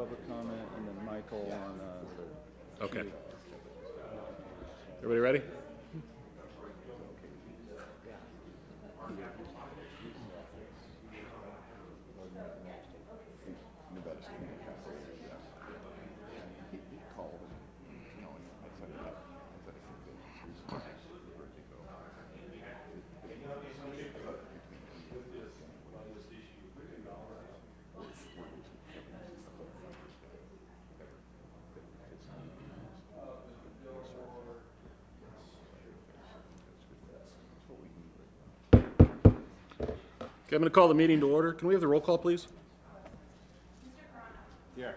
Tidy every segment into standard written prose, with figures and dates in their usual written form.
public comment, and then Michael on the Okay. queue. Everybody ready? Okay, I'm going to call the meeting to order. Can we have the roll call, please? Here.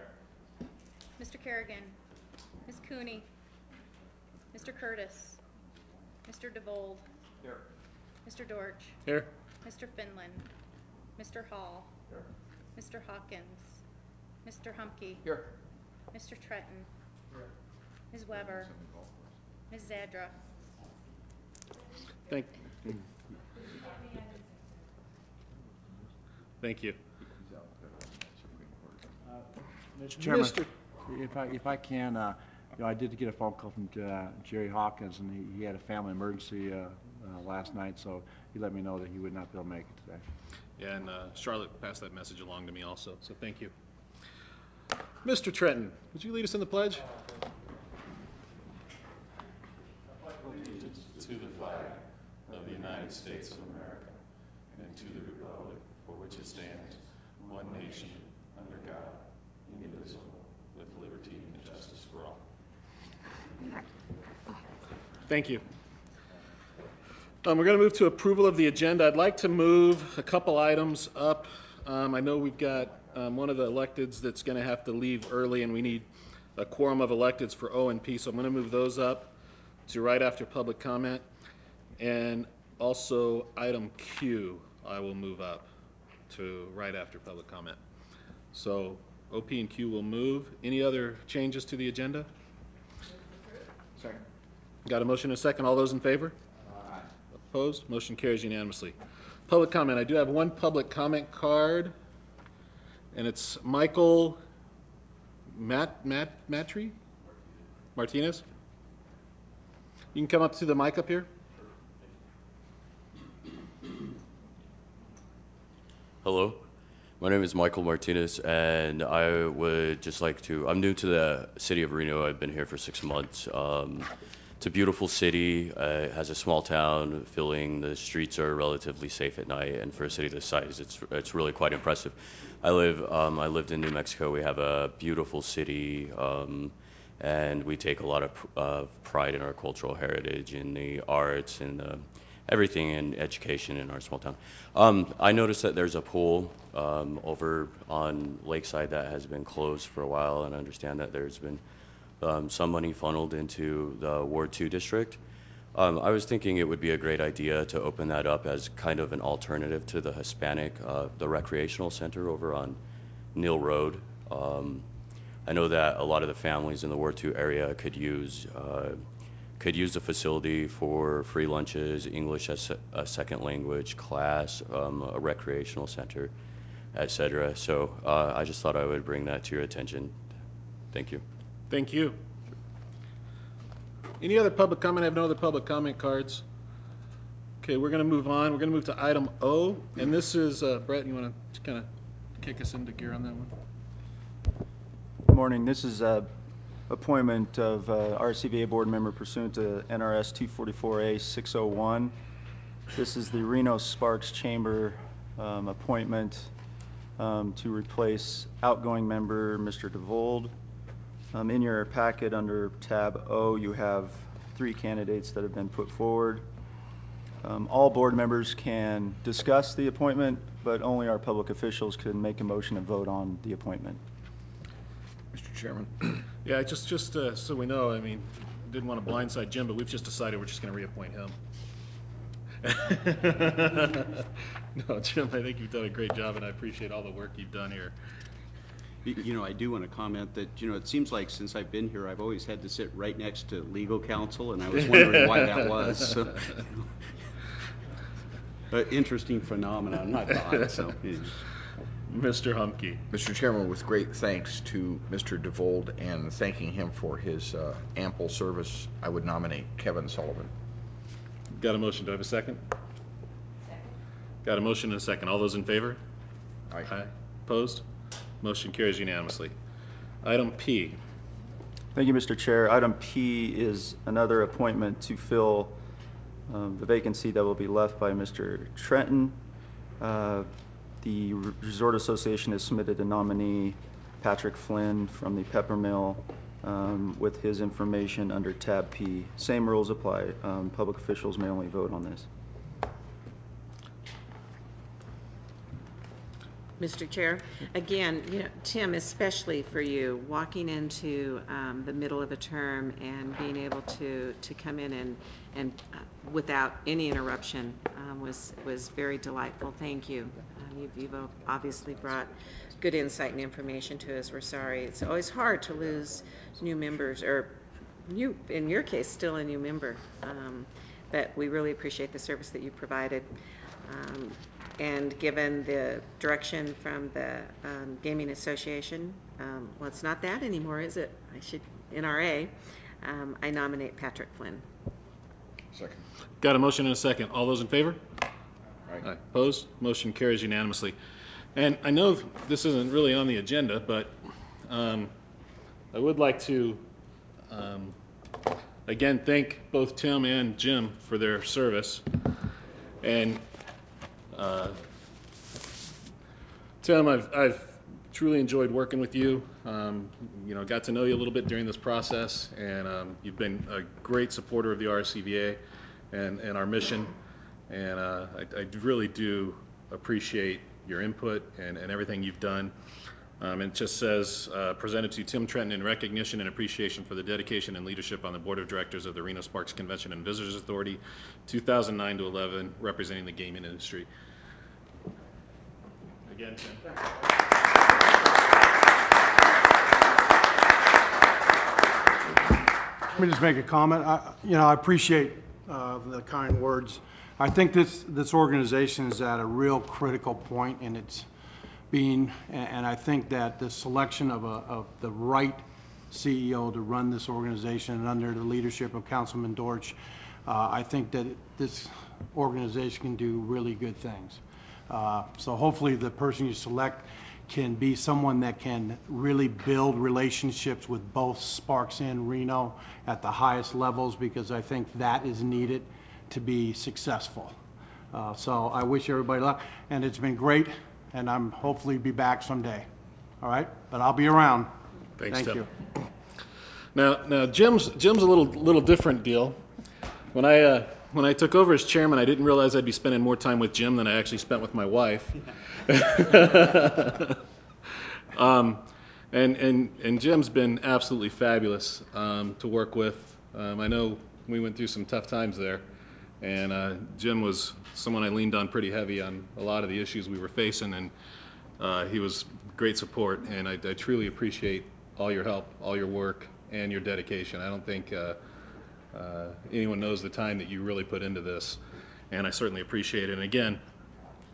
Mr. Kerrigan, Ms. Cooney, Mr. Curtis, Mr. DeVold, Here. Mr. Dorch, Here. Mr. Finland, Mr. Hall, Mr. Hawkins, Mr. Humke, Here. Mr. Tretton, Ms. Weber, Ms. Zadra. Thank you. Mr. Chairman, if I can, you know, I did get a phone call from Jerry Hawkins, and he had a family emergency last night, so he let me know that he would not be able to make it today. Yeah, and Charlotte passed that message along to me also, so thank you. Mr. Trenton, would you lead us in the pledge? To the flag of the United States of America and to the republic for which it stands, one nation, under God, indivisible, with liberty and justice for all. Thank you. We're going to move to approval of the agenda. I'd like to move a couple items up. I know we've got one of the electeds that's going to have to leave early, and we need a quorum of electeds for O and P, so I'm going to move those up to right after public comment. And also item Q, I will move up to right after public comment. So OP and Q will move. Any other changes to the agenda? Second. Got a motion and a second. All those in favor? Aye. Opposed? Motion carries unanimously. Public comment. I do have one public comment card, and it's Michael Matry? Martinez? You can come up to the mic up here. Hello, my name is Michael Martinez, and I would just like to, I'm new to the city of Reno. I've been here for 6 months. It's a beautiful city. It has a small town feeling. The streets are relatively safe at night, and for a city this size, it's really quite impressive. I lived in New Mexico. We have a beautiful city, and we take a lot of pride in our cultural heritage, in the arts, and everything in education in our small town. I noticed that there's a pool over on Lakeside that has been closed for a while, and I understand that there's been some money funneled into the Ward 2 district. I was thinking it would be a great idea to open that up as kind of an alternative to the Hispanic, the recreational center over on Neal Road. I know that a lot of the families in the Ward 2 area could use the facility for free lunches, English as a second language class, a recreational center, etc. So I just thought I would bring that to your attention. Thank you. Thank you. Any other public comment? I have no other public comment cards. Okay, we're going to move on. We're going to move to item O, and this is, Brett, you want to kind of kick us into gear on that one? Good morning. This is appointment of Rscva Board member pursuant to NRS 244A 601. This is the Reno Sparks Chamber appointment to replace outgoing member Mr. DeVold. In your packet under tab O, you have 3 candidates that have been put forward. All board members can discuss the appointment, but only our public officials can make a motion and vote on the appointment. Mr. Chairman. Yeah, just so we know, I mean, didn't want to blindside Jim, but we've just decided we're just going to reappoint him. No, Jim, I think you've done a great job, and I appreciate all the work you've done here. You know, I do want to comment that, you know, it seems like since I've been here, I've always had to sit right next to legal counsel, and I was wondering why that was. So, interesting phenomenon, I thought. So, Mr. Humke. Mr. Chairman, with great thanks to Mr. DeVold and thanking him for his ample service, I would nominate Kevin Sullivan. Got a motion, do I have a second? Got a motion and a second. All those in favor? Aye. Opposed? Motion carries unanimously. Item P. Thank you, Mr. Chair. Item P is another appointment to fill the vacancy that will be left by Mr. Trenton. The Resort Association has submitted a nominee, Patrick Flynn, from the Peppermill, with his information under tab P. Same rules apply. Public officials may only vote on this. Mr. Chair, again, Tim, especially for you, walking into the middle of a term and being able to come in and without any interruption was very delightful. Thank you. You've obviously brought good insight and information to us. We're sorry. It's always hard to lose new members, or you, in your case, still a new member. But we really appreciate the service that you provided. And given the direction from the Gaming Association, well, it's not that anymore, is it? NRA, I nominate Patrick Flynn. Second. Got a motion and a second. All those in favor? Aye. Opposed? Motion carries unanimously. And I know this isn't really on the agenda, but I would like to again thank both Tim and Jim for their service. And Tim, I've truly enjoyed working with you. Got to know you a little bit during this process, and you've been a great supporter of the Rscva and our mission. And I really do appreciate your input and everything you've done. It just says, presented to Tim Trenton in recognition and appreciation for the dedication and leadership on the Board of Directors of the Reno Sparks Convention and Visitors Authority, 2009 to 11, representing the gaming industry. Again, Tim. Let me just make a comment. I appreciate the kind words. I think this organization is at a real critical point in its being, and I think that the selection of the right CEO to run this organization and under the leadership of Councilman Dortch, I think that this organization can do really good things. So hopefully the person you select can be someone that can really build relationships with both Sparks and Reno at the highest levels, because I think that is needed to be successful. So I wish everybody luck, and it's been great, and I'm hopefully be back someday. All right, but I'll be around. Thanks, Thank Tim. you. Now Jim's a little different deal. When I took over as chairman, I didn't realize I'd be spending more time with Jim than I actually spent with my wife. And Jim's been absolutely fabulous to work with. I know we went through some tough times there, and Jim was someone I leaned on pretty heavy on a lot of the issues we were facing, and he was great support, and I truly appreciate all your help, all your work, and your dedication. I don't think anyone knows the time that you really put into this, and I certainly appreciate it. And again,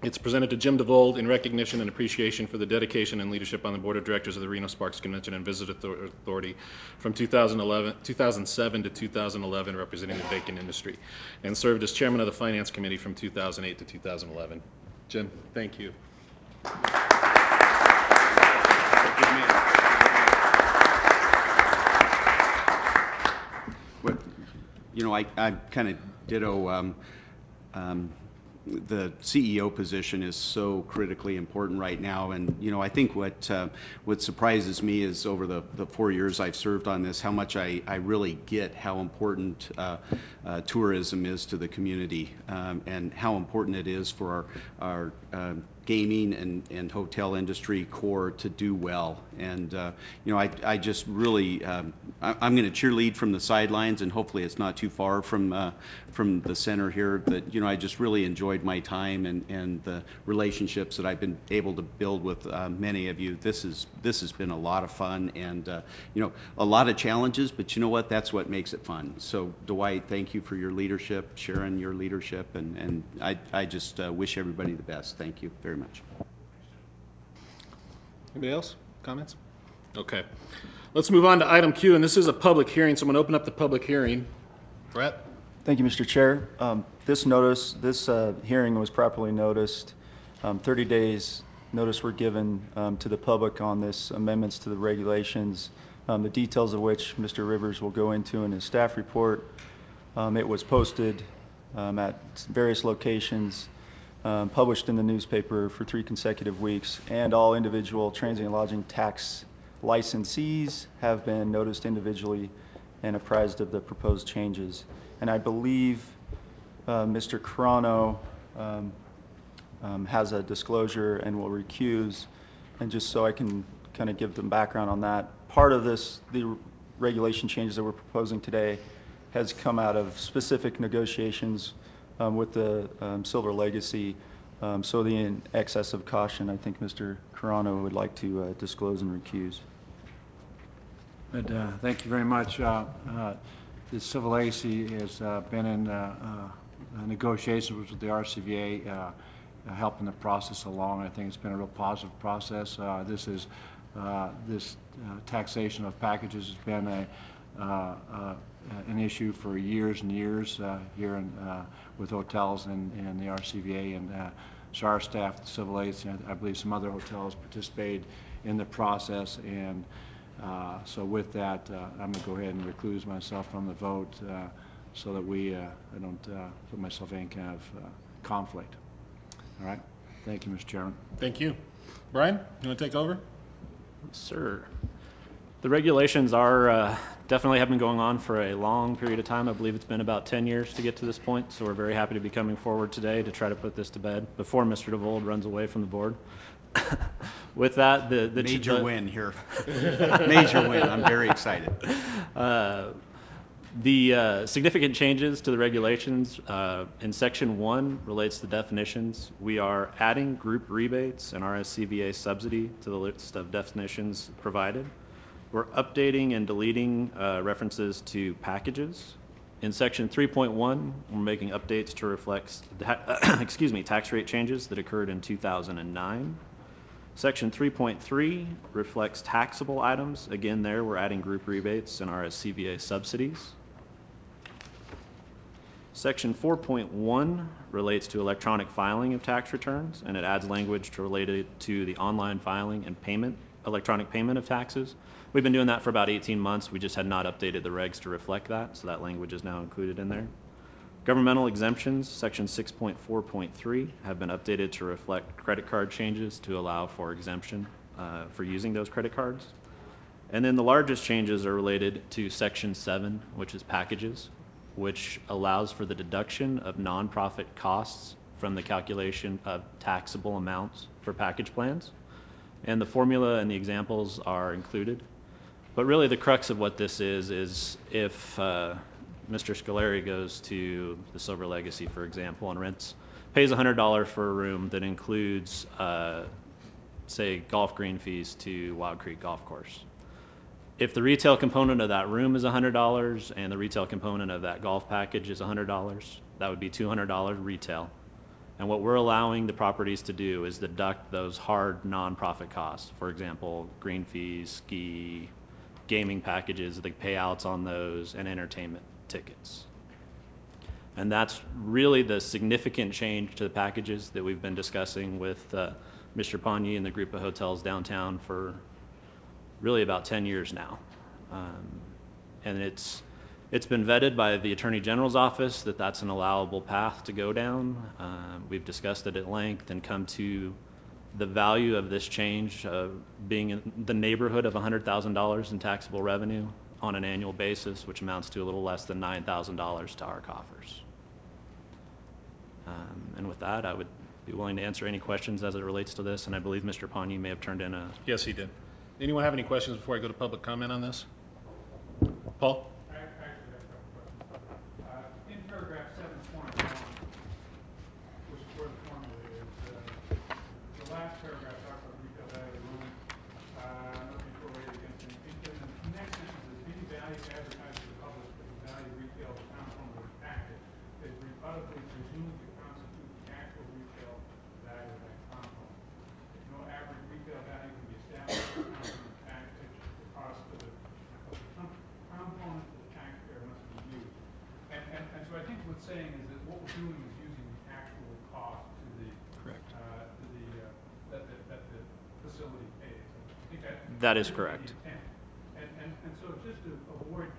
it's presented to Jim DeVold in recognition and appreciation for the dedication and leadership on the Board of Directors of the Reno Sparks Convention and Visit Authority from 2007 to 2011, representing the bacon industry, and served as chairman of the Finance Committee from 2008 to 2011. Jim, thank you. I kind of ditto. The CEO position is so critically important right now, and I think what surprises me is over the 4 years I've served on this, how much I really get how important tourism is to the community, and how important it is for our gaming and hotel industry core to do well. And I just really I'm going to cheerlead from the sidelines, and hopefully it's not too far from the center here. That I just really enjoyed my time and the relationships that I've been able to build with many of you. This has been a lot of fun, and a lot of challenges, but you know what? That's what makes it fun. So Dwight, thank you for your leadership. Sharon, your leadership, and I just wish everybody the best. Thank you very much. Anybody else? Comments? Okay. Let's move on to item Q, and this is a public hearing, so I'm going to open up the public hearing. Brett? Thank you, Mr. Chair. This hearing was properly noticed. 30 days notice were given to the public on this amendments to the regulations, the details of which Mr. Rivers will go into in his staff report. It was posted at various locations, published in the newspaper for 3 consecutive weeks, and all individual transient lodging tax licensees have been noticed individually and apprised of the proposed changes. And I believe Mr. Carano has a disclosure and will recuse. And just so I can kind of give them background on that, part of this, the regulation changes that we're proposing today, has come out of specific negotiations with the Silver Legacy. So the in excess of caution, I think Mr. Carano would like to disclose and recuse. But, thank you very much. The Civil Legacy has been in negotiations with the Rscva, helping the process along. I think it's been a real positive process. This taxation of packages has been an issue for years and years here with hotels and the Rscva, and so our staff, the Civil Legacy, I believe some other hotels participated in the process, and so with that, I'm going to go ahead and recluse myself from the vote so that I don't put myself in any kind of conflict. All right. Thank you, Mr. Chairman. Thank you. Brian, you want to take over? Sir. The regulations are definitely have been going on for a long period of time. I believe it's been about 10 years to get to this point, so we're very happy to be coming forward today to try to put this to bed before Mr. DeVold runs away from the board. With that, the major win here. Major win. I'm very excited. The significant changes to the regulations in Section 1 relates to definitions. We are adding group rebates and Rscva subsidy to the list of definitions provided. We're updating and deleting references to packages. In Section 3.1, we're making updates to reflect tax rate changes that occurred in 2009. Section 3.3 reflects taxable items. Again, there we're adding group rebates and Rscva subsidies. Section 4.1 relates to electronic filing of tax returns, and it adds language related to the online filing and electronic payment of taxes. We've been doing that for about 18 months. We just had not updated the regs to reflect that, so that language is now included in there. Governmental exemptions, Section 6.4.3, have been updated to reflect credit card changes to allow for exemption for using those credit cards. And then the largest changes are related to Section 7, which is packages, which allows for the deduction of nonprofit costs from the calculation of taxable amounts for package plans. And the formula and the examples are included. But really the crux of what this is if Mr. Scolari goes to the Silver Legacy, for example, and pays $100 for a room that includes, say, golf green fees to Wild Creek Golf Course. If the retail component of that room is $100 and the retail component of that golf package is $100, that would be $200 retail. And what we're allowing the properties to do is deduct those hard nonprofit costs. For example, green fees, ski, gaming packages, the payouts on those, and entertainment tickets. And that's really the significant change to the packages that we've been discussing with Mr. Pagni and the group of hotels downtown for really about 10 years now. And it's been vetted by the Attorney General's office that that's an allowable path to go down. We've discussed it at length and come to the value of this change being in the neighborhood of $100,000 in taxable revenue on an annual basis, which amounts to a little less than $9,000 to our coffers. And with that, I would be willing to answer any questions as it relates to this, and I believe Mr. Pagni may have turned in a... Yes, he did. Anyone have any questions before I go to public comment on this? Paul? In paragraph 7.1, which is where the formula is, the last paragraph talks about retail value of the room, looking for a way against it. In the next sentence, is any value advertised to the public for the value of retail account from the packet is rebuttably presumed to constitute the actual retail value of that component. No average retail value can be established is that what we're doing is using the actual cost to the, Correct. That the facility pays. I think That is correct. the intent. And so just to avoid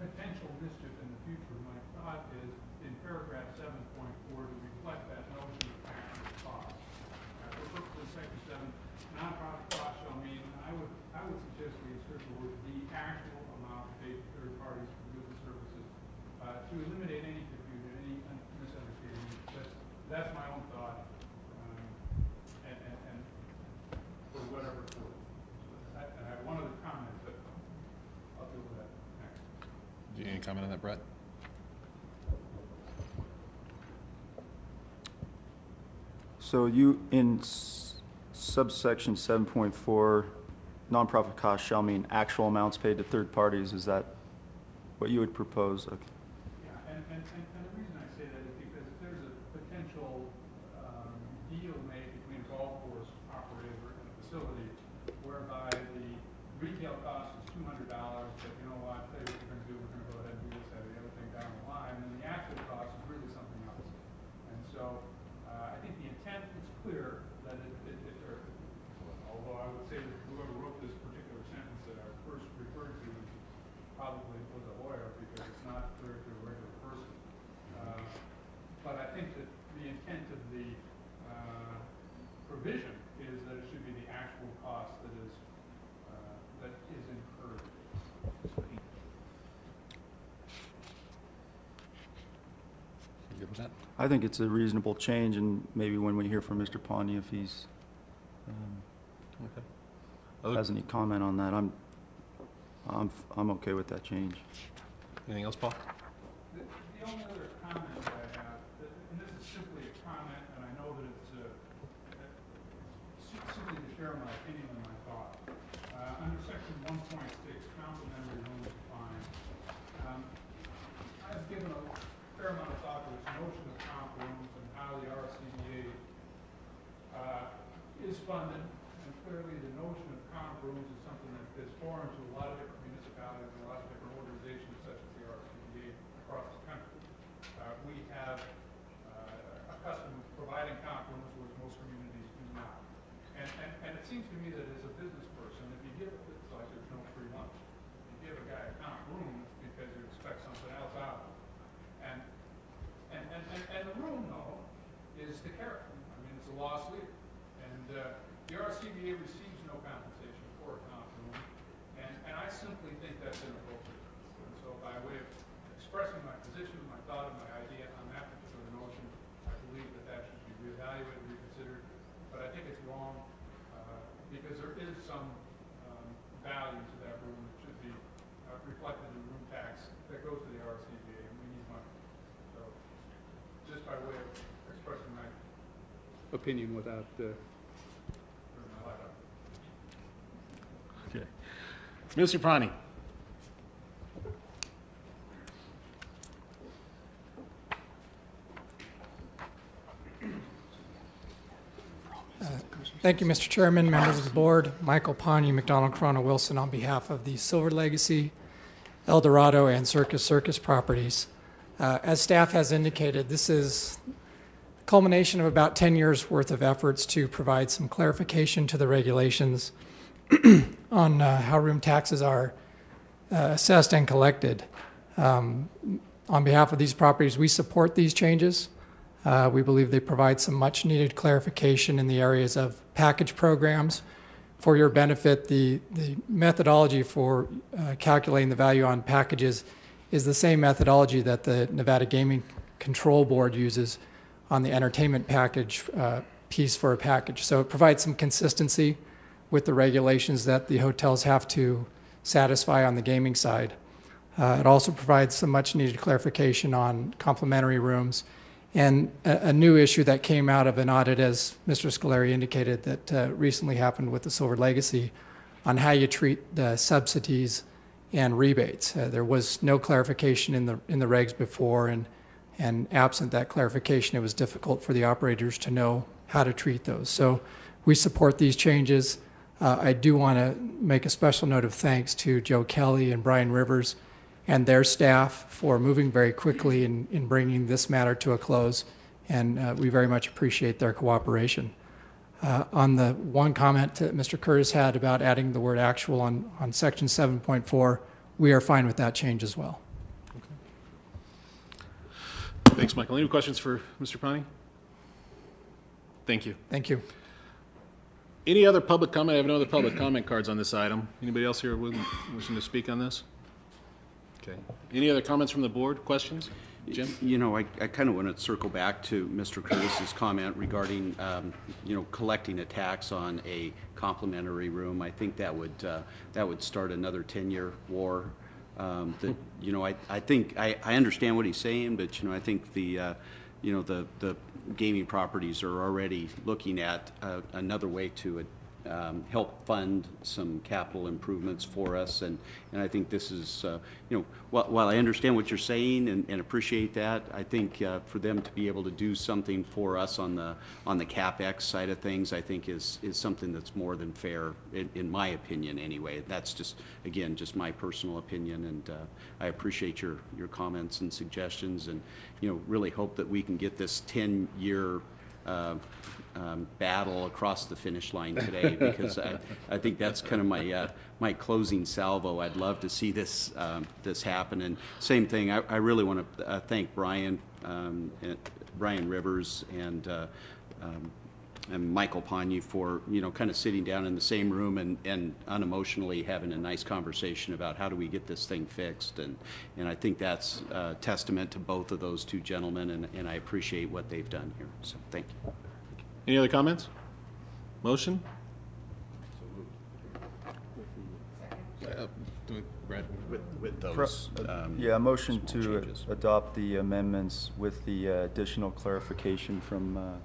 potential mischief in the future, my thought is in paragraph 7.4 to reflect that notion of actual cost. For purposes of section 7, nonprofit cost shall mean, I would suggest we insert the word the actual amount paid to third parties for goods and services to eliminate any confusion, any misunderstanding. That's my own thought, and for whatever it's worth. I have one other comment, but I'll deal with that next. Any comment on that, Brett? So you, in subsection 7.4, nonprofit costs shall mean actual amounts paid to third parties. Is that what you would propose? Okay. Yeah, and the reason I say that is because if there's a potential deal made between a golf course operator and a facility whereby the retail cost is $200, but you know what, tell you what we're going to do, we're going to go ahead and do this, that, or the other thing down the line, and the actual cost is really something else. And so I think the intent is clear that although I would say that whoever wrote this particular sentence that I first referred to probably was a lawyer because it's not clear to a regular person. But I think that the intent of the provision is that it should be the actual cost that is incurred. You good with that? I think it's a reasonable change, and maybe when we hear from Mr. Pawnee, if he's Okay. has any comment on that, I'm okay with that change. Anything else, Paul? The only other comment that I have, and this is simply a comment, and I know that it's simply to share my opinion and my thought. Under section 1.6, complimentary rooms defined, I've given a fair amount of thought to this notion of comp rooms and how the Rscva is funded, and clearly the notion of comp rooms is something that is foreign to a lot of different municipalities and a lot of different organizations such as the Rscva across the country. We have a custom of providing comp rooms, whereas most communities do not. And it seems to me that as a business person, if you give, it's like there's no free lunch. You give a guy a comp room, it's because you expect something else out of him. And the room, though, is the character. I mean, it's a lost leader. And the Rscva receives no compensation for a comp room, and I simply think that's inappropriate. And so by way of expressing my position, my thought, and my idea on that particular notion, I believe that that should be reevaluated, reconsidered. But I think it's wrong because there is some value to that room that should be reflected in room tax that goes to the Rscva, and we need money. So just by way of expressing my opinion without my light up. Okay. Mr. Pawnee. Thank you, Mr. Chairman, members of the board. Michael Pawnee, McDonald Corona Wilson, on behalf of the Silver Legacy, El Dorado, and Circus properties. As staff has indicated, this is the culmination of about 10 years' worth of efforts to provide some clarification to the regulations on how room taxes are assessed and collected. On behalf of these properties, we support these changes. We believe they provide some much-needed clarification in the areas of package programs. For your benefit, the methodology for calculating the value on packages is the same methodology that the Nevada Gaming Control Board uses on the entertainment package piece for a package. So it provides some consistency with the regulations that the hotels have to satisfy on the gaming side. It also provides some much-needed clarification on complimentary rooms. And a new issue that came out of an audit, as Mr. Scolari indicated, that recently happened with the Silver Legacy on how you treat the subsidies and rebates. There was no clarification in the regs before, and absent that clarification, it was difficult for the operators to know how to treat those. So we support these changes. I do want to make a special note of thanks to Joe Kelly and Brian Rivers and their staff for moving very quickly in bringing this matter to a close, and we very much appreciate their cooperation. On the one comment that Mr. Curtis had about adding the word actual on section 7.4, we are fine with that change as well. Thanks, Michael. Any questions for Mr. Pani? Thank you. Thank you. Any other public comment? I have no other public comment cards on this item. Anybody else here wishing to speak on this? Okay. Any other comments from the board? Questions? Jim? You know, I kind of want to circle back to Mr. Curtis's comment regarding, you know, collecting a tax on a complimentary room. I think that would start another 10-year war. That, you know, I think I understand what he's saying, but, you know, I think the you know, the gaming properties are already looking at another way to help fund some capital improvements for us, and I think this is, you know, while I understand what you're saying and appreciate that, I think for them to be able to do something for us on the CapEx side of things, I think is something that's more than fair, in my opinion anyway. That's just, again, just my personal opinion, and I appreciate your comments and suggestions, and, you know, really hope that we can get this 10-year battle across the finish line today, because I think that's kind of my closing salvo. I'd love to see this this happen. And same thing, I really want to thank Brian Rivers and Michael Pani for, you know, kind of sitting down in the same room and unemotionally having a nice conversation about how do we get this thing fixed, and I think that's a testament to both of those two gentlemen, and I appreciate what they've done here. So thank you. Any other comments? Motion? Brad? With those yeah, motion to changes. adopt the amendments with the additional clarification from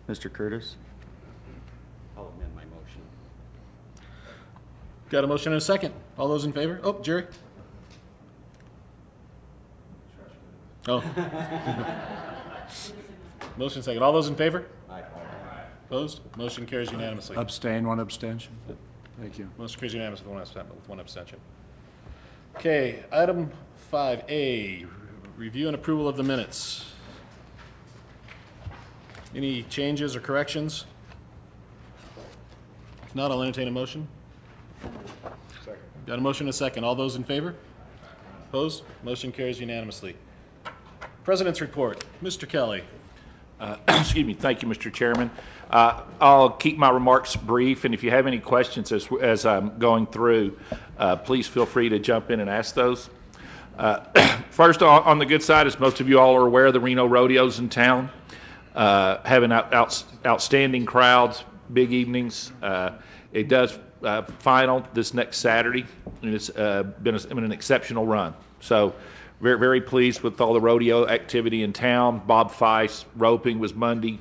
Mr. Curtis. I'll amend my motion. Got a motion and a second. All those in favor? Oh, Jerry? Oh. Motion second. All those in favor? Aye. Opposed? Motion carries unanimously. Abstain, one abstention. Thank you. Motion carries unanimously with one abstention. Okay, item 5A, review and approval of the minutes. Any changes or corrections? If not, I'll entertain a motion. Second. Got a motion and a second. All those in favor? Opposed? Motion carries unanimously. President's report. Mr. Kelly. Excuse me. Thank you, Mr. Chairman. I'll keep my remarks brief, and if you have any questions as I'm going through, please feel free to jump in and ask those. First, on the good side, as most of you all are aware, the Reno Rodeo's in town, having outstanding crowds, big evenings. It does final this next Saturday, and it's been an exceptional run. So very, very pleased with all the rodeo activity in town. Bob Feist roping was Monday,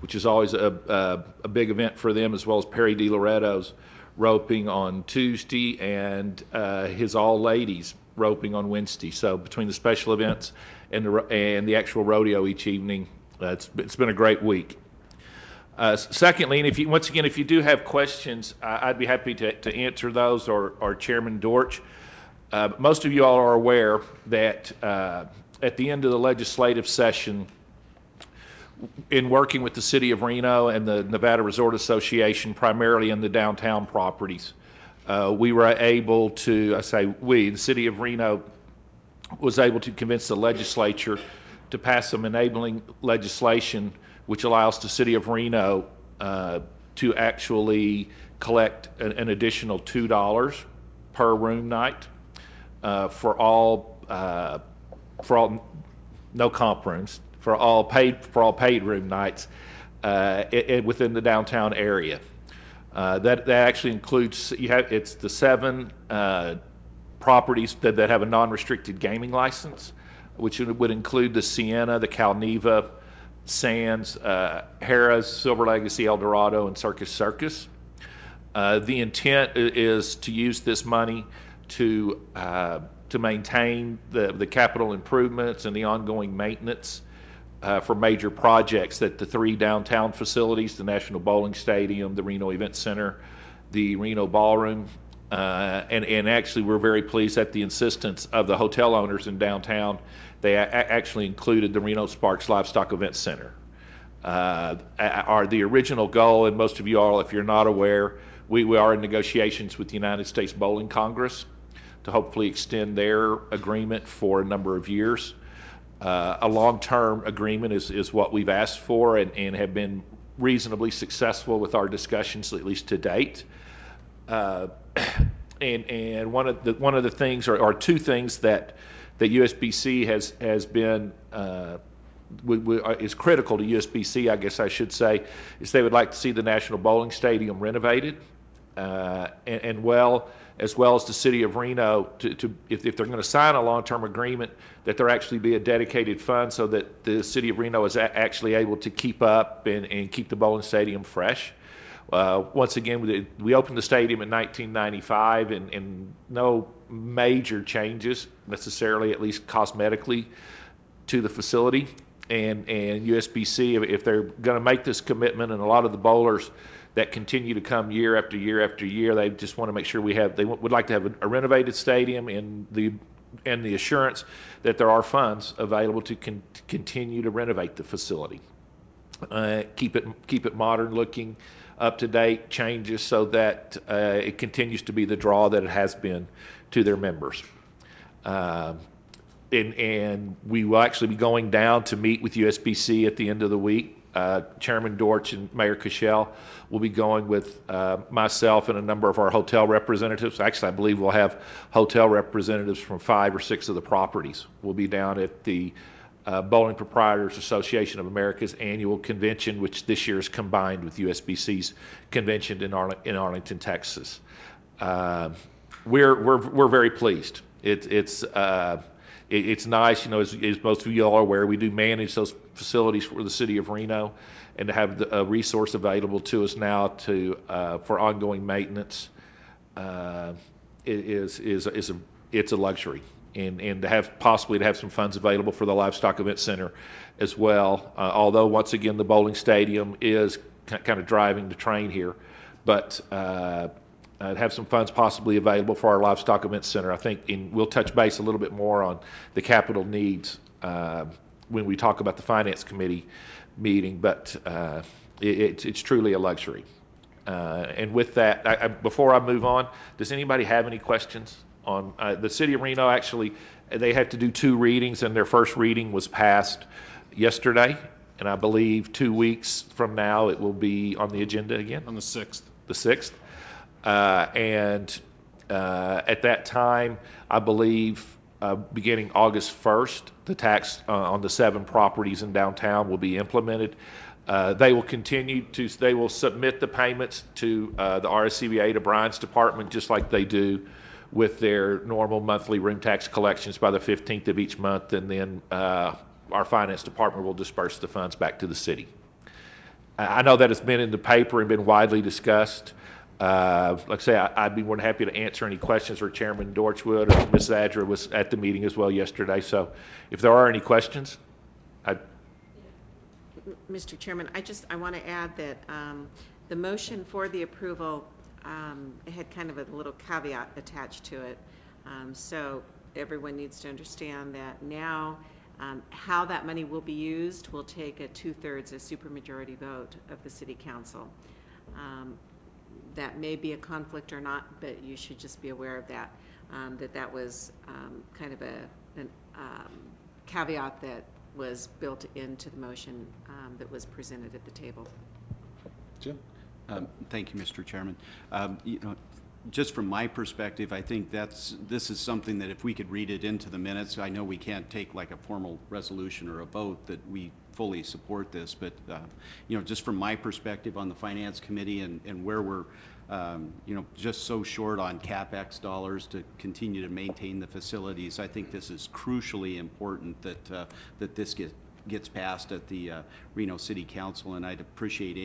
which is always a big event for them, as well as Perry DiLoretto's roping on Tuesday and his all ladies roping on Wednesday. So between the special events and the actual rodeo each evening, it's been a great week. Secondly, and if you do have questions, I'd be happy to answer those, or Chairman Dortch. Most of you all are aware that at the end of the legislative session, in working with the City of Reno and the Nevada Resort Association, primarily in the downtown properties, we were able to, the City of Reno was able to convince the legislature to pass some enabling legislation which allows the City of Reno to actually collect an additional $2 per room night for all no comp rooms, for all paid room nights within the downtown area. That actually includes it's the 7 properties that have a non-restricted gaming license, which would include the Sienna, the Calneva, Sands, Harrah's, Silver Legacy, El Dorado, and Circus. The intent is to use this money to maintain the capital improvements and the ongoing maintenance for major projects that the 3 downtown facilities, the National Bowling Stadium, the Reno Event Center, the Reno Ballroom And actually, we're very pleased at the insistence of the hotel owners in downtown. They actually included the Reno Sparks Livestock Event Center. The original goal, and most of you all, if you're not aware, we are in negotiations with the United States Bowling Congress to hopefully extend their agreement for a number of years. A long-term agreement is what we've asked for and have been reasonably successful with our discussions, at least to date. And one of the things, or two things that USBC has been is critical to USBC, I guess I should say, is they would like to see the National Bowling Stadium renovated, and as well as the city of Reno, if they're going to sign a long-term agreement, that there actually be a dedicated fund so that the city of Reno is actually able to keep up and keep the bowling stadium fresh. Once again, we opened the stadium in 1995, and no major changes necessarily, at least cosmetically, to the facility. And USBC, if they're going to make this commitment, and a lot of the bowlers that continue to come year after year after year, they just want to make sure they would like to have a renovated stadium and the assurance that there are funds available to continue to renovate the facility, keep it modern looking, up to date, changes so that it continues to be the draw that it has been to their members. And we will actually be going down to meet with USBC at the end of the week. Chairman Dortch and Mayor Cashel will be going with myself and a number of our hotel representatives. Actually, I believe we'll have hotel representatives from 5 or 6 of the properties. We'll be down at the Bowling Proprietors Association of America's annual convention, which this year is combined with USBC's convention in Arlington, Texas. We're very pleased. It's nice, as most of you all are aware, we do manage those facilities for the city of Reno, and to have a resource available to us now for ongoing maintenance it's a luxury. And to have possibly have some funds available for the Livestock Event Center as well. Although once again the bowling stadium is kind of driving the train here, but have some funds possibly available for our Livestock Event Center. I think we'll touch base a little bit more on the capital needs when we talk about the Finance Committee meeting, but it's truly a luxury. And with that, before I move on, does anybody have any questions on the City of Reno? Actually, they have to do 2 readings, and their first reading was passed yesterday, and I believe 2 weeks from now it will be on the agenda again. On the 6th. The 6th. And at that time, I believe beginning August 1st, the tax on the 7 properties in downtown will be implemented. They will submit the payments to the Rscva to Brian's department, just like they do with their normal monthly room tax collections by the 15th of each month, and then our finance department will disperse the funds back to the city. I know that it's been in the paper and been widely discussed. Like I say, I'd be more than happy to answer any questions, or Chairman Dortch would, or Ms. Zadra was at the meeting as well yesterday. So if there are any questions, Mr. Chairman, I want to add that the motion for the approval had kind of a little caveat attached to it. So everyone needs to understand that now how that money will be used will take a 2/3, a supermajority vote of the City Council. That may be a conflict or not, but you should just be aware of that, that was kind of a caveat that was built into the motion that was presented at the table. Jim? Thank you, Mr. Chairman. Just from my perspective, I think this is something that if we could read it into the minutes, I know we can't take like a formal resolution or a vote that we fully support this, but just from my perspective on the Finance Committee and where we're just so short on CapEx dollars to continue to maintain the facilities, I think this is crucially important that this gets passed at the Reno City Council, and I'd appreciate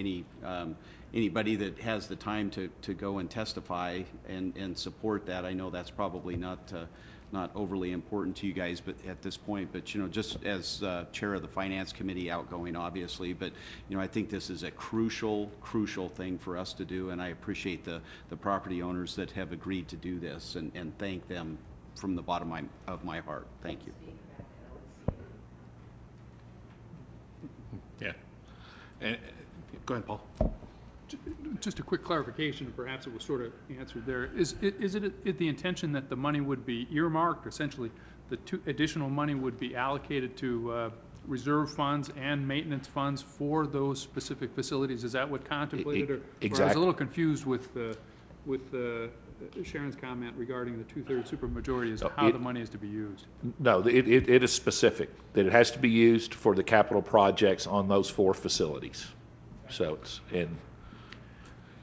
anybody that has the time to go and testify and support that. I know that's probably not not overly important to you guys, but at this point, but you know, just as chair of the finance committee, outgoing obviously, but you know, I think this is a crucial thing for us to do, and I appreciate the property owners that have agreed to do this, and thank them from the bottom of my heart. Thank you. Yeah. And, go ahead, Paul. Just a quick clarification, perhaps it was sort of answered there. Is it the intention that the money would be earmarked, essentially the additional money would be allocated to reserve funds and maintenance funds for those specific facilities? Is that what contemplated? Or I was a little confused with Sharon's comment regarding the 2/3 supermajority as to how the money is to be used. No, it is specific, that it has to be used for the capital projects on those 4 facilities. So it's in.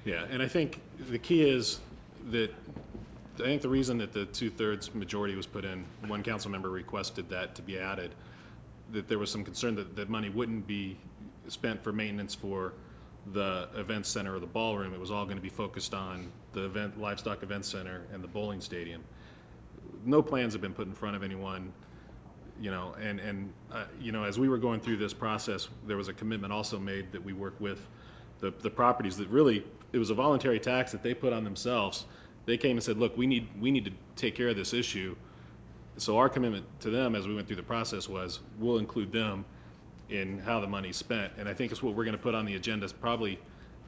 Yeah, and I think the key is that, I think the reason that the 2/3 majority was put in, one council member requested that to be added, that there was some concern that money wouldn't be spent for maintenance for the event center or the ballroom. It was all going to be focused on the livestock event center and the bowling stadium. No plans have been put in front of anyone, you know, and you know, as we were going through this process, there was a commitment also made that we work with the properties that really, it was a voluntary tax that they put on themselves. They came and said, look, we need to take care of this issue. So our commitment to them as we went through the process was, we'll include them in how the money's spent. And I think it's what we're going to put on the agenda, probably,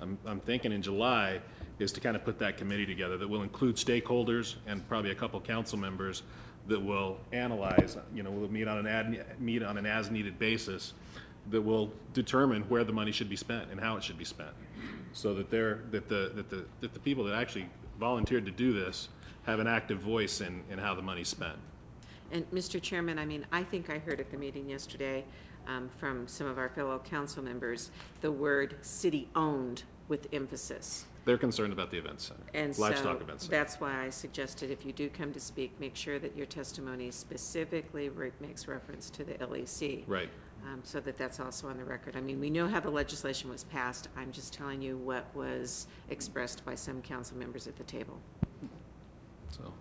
I'm thinking in July, is to kind of put that committee together that will include stakeholders and probably a couple council members that will analyze, you know, we'll meet on an as-needed basis, that will determine where the money should be spent and how it should be spent, so that the people that actually volunteered to do this have an active voice in how the money's spent. And Mr. Chairman, I mean, I think I heard at the meeting yesterday from some of our fellow council members the word city-owned with emphasis. They're concerned about the event center, And livestock so event center. that's why I suggested if you do come to speak, make sure that your testimony specifically makes reference to the LEC. Right. So that that's also on the record. I mean, we know how the legislation was passed. I'm just telling you what was expressed by some council members at the table. So,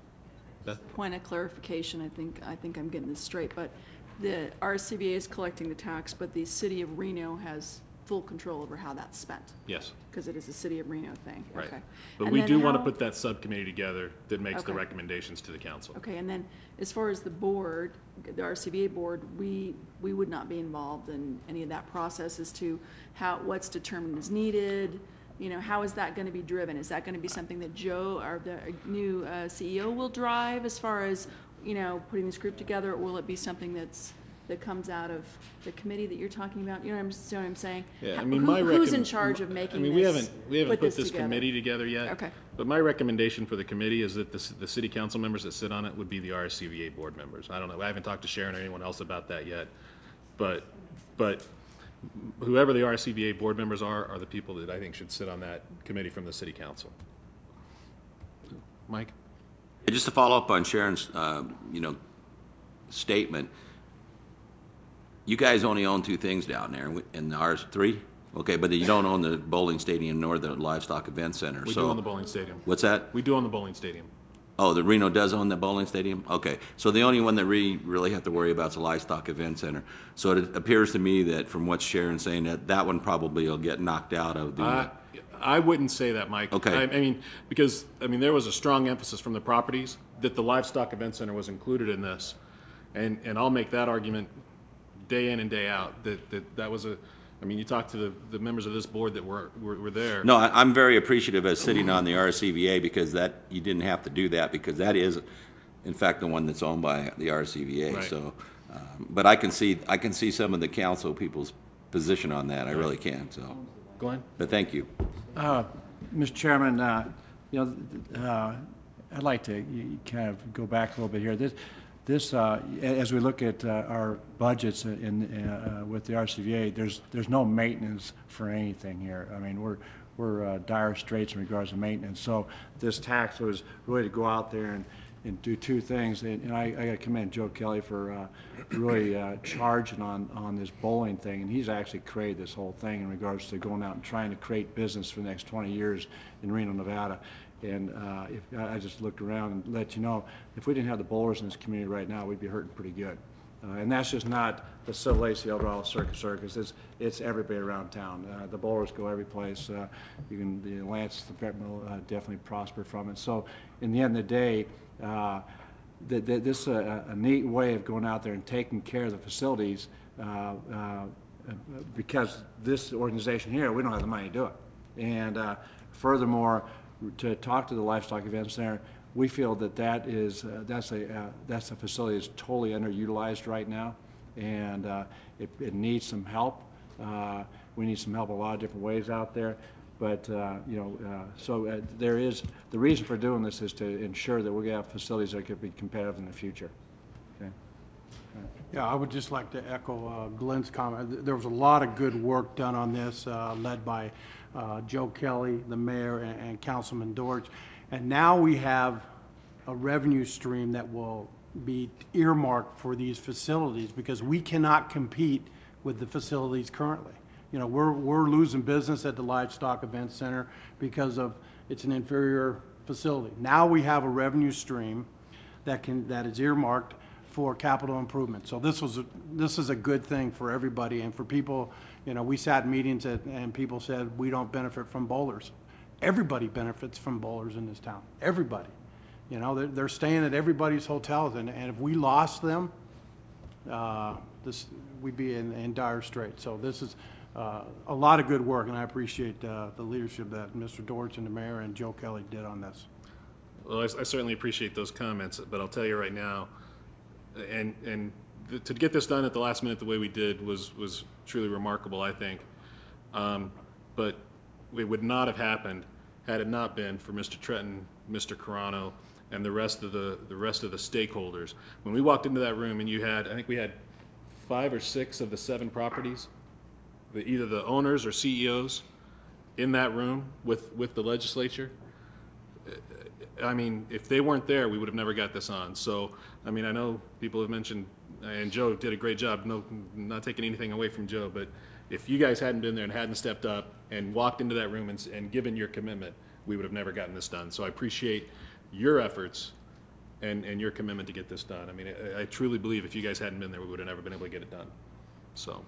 Beth? Point of clarification, I think I'm getting this straight, but the RSCVA is collecting the tax, but the city of Reno has full control over how that's spent. Yes. Because it is a city of Reno thing. Right. Okay. But And we then do want to how- put that subcommittee together that makes the Okay. recommendations to the council. Okay, and then as far as the board, the RCVA board, we would not be involved in any of that process as to what's determined as needed. You know, how is that going to be driven? Is that going to be something that Joe, or the new CEO, will drive as far as, you know, putting this group together, or will it be something that comes out of the committee that you're talking about? You know what I'm saying? Yeah, I mean, who's in charge of making this? we haven't put this together? committee together yet. Okay. But my recommendation for the committee is that the city council members that sit on it would be the RSCVA board members. I don't know, I haven't talked to Sharon or anyone else about that yet. But whoever the RSCVA board members are the people that I think should sit on that committee from the city council. Mike? Just to follow up on Sharon's, statement, you guys only own 2 things down there, in the R3? Okay, but you don't own the bowling stadium nor the livestock event center. We do own the bowling stadium. What's that? We do own the bowling stadium. Oh, the Reno does own the bowling stadium? Okay, so the only one that we really have to worry about is the livestock event center. So it appears to me that from what Sharon's saying, that one probably will get knocked out of the... I wouldn't say that, Mike. Okay. I mean, because, there was a strong emphasis from the properties that the livestock event center was included in this. And I'll make that argument day in and day out, that was a, you talk to the members of this board that were there. No, I'm very appreciative as sitting on the RCVA because you didn't have to do that because that is, in fact, the one that's owned by the RCVA. Right. So, but I can see some of the council people's position on that. I really can. So, Glenn? But thank you. Mr. Chairman, I'd like to kind of go back a little bit here. This, as we look at our budgets with the RCVA, there's no maintenance for anything here. I mean, we're dire straits in regards to maintenance. So this tax was really to go out there and do 2 things. And I got to commend Joe Kelly for really charging on this bowling thing. And he's actually created this whole thing in regards to going out and trying to create business for the next 20 years in Reno, Nevada. And if I just looked around and let you know, if we didn't have the bowlers in this community right now, we'd be hurting pretty good. And that's just not the Silver Lacey, El Dorado Circus. It's everybody around town. The bowlers go every place. The Lance department will definitely prosper from it. So in the end of the day, this is a neat way of going out there and taking care of the facilities because this organization here, we don't have the money to do it. And furthermore, to talk to the Livestock Event Center, we feel that that's a facility that's totally underutilized right now, and it needs some help. We need some help a lot of different ways out there, but there is the reason for doing this is to ensure that we're going to have facilities that could be competitive in the future. Okay. Yeah, I would just like to echo Glenn's comment. There was a lot of good work done on this, led by Joe Kelly, the mayor, and Councilman Dortch. And now we have a revenue stream that will be earmarked for these facilities because we cannot compete with the facilities currently. You know, we're losing business at the Livestock Event Center because of it's an inferior facility. Now we have a revenue stream that is earmarked for capital improvement. So this is a good thing for everybody and for people. You know, we sat in meetings and people said we don't benefit from bowlers. Everybody benefits from bowlers in this town. Everybody. You know, they're staying at everybody's hotels, and if we lost them, we'd be in dire straits. So this is a lot of good work, and I appreciate the leadership that Mr. Dortch and the mayor and Joe Kelly did on this. Well, I certainly appreciate those comments, but I'll tell you right now, to get this done at the last minute the way we did was truly remarkable, I think. But it would not have happened had it not been for Mr. Trenton, Mr. Carano, and the rest of the stakeholders. When we walked into that room and I think we had 5 or 6 of the 7 properties, either the owners or CEOs in that room with the legislature. I mean, if they weren't there, we would have never got this on. So, I mean, I know people have mentioned, and Joe did a great job, not taking anything away from Joe, but if you guys hadn't been there and hadn't stepped up and walked into that room and given your commitment, we would have never gotten this done. So I appreciate your efforts and your commitment to get this done. I mean, I truly believe if you guys hadn't been there, we would have never been able to get it done. So,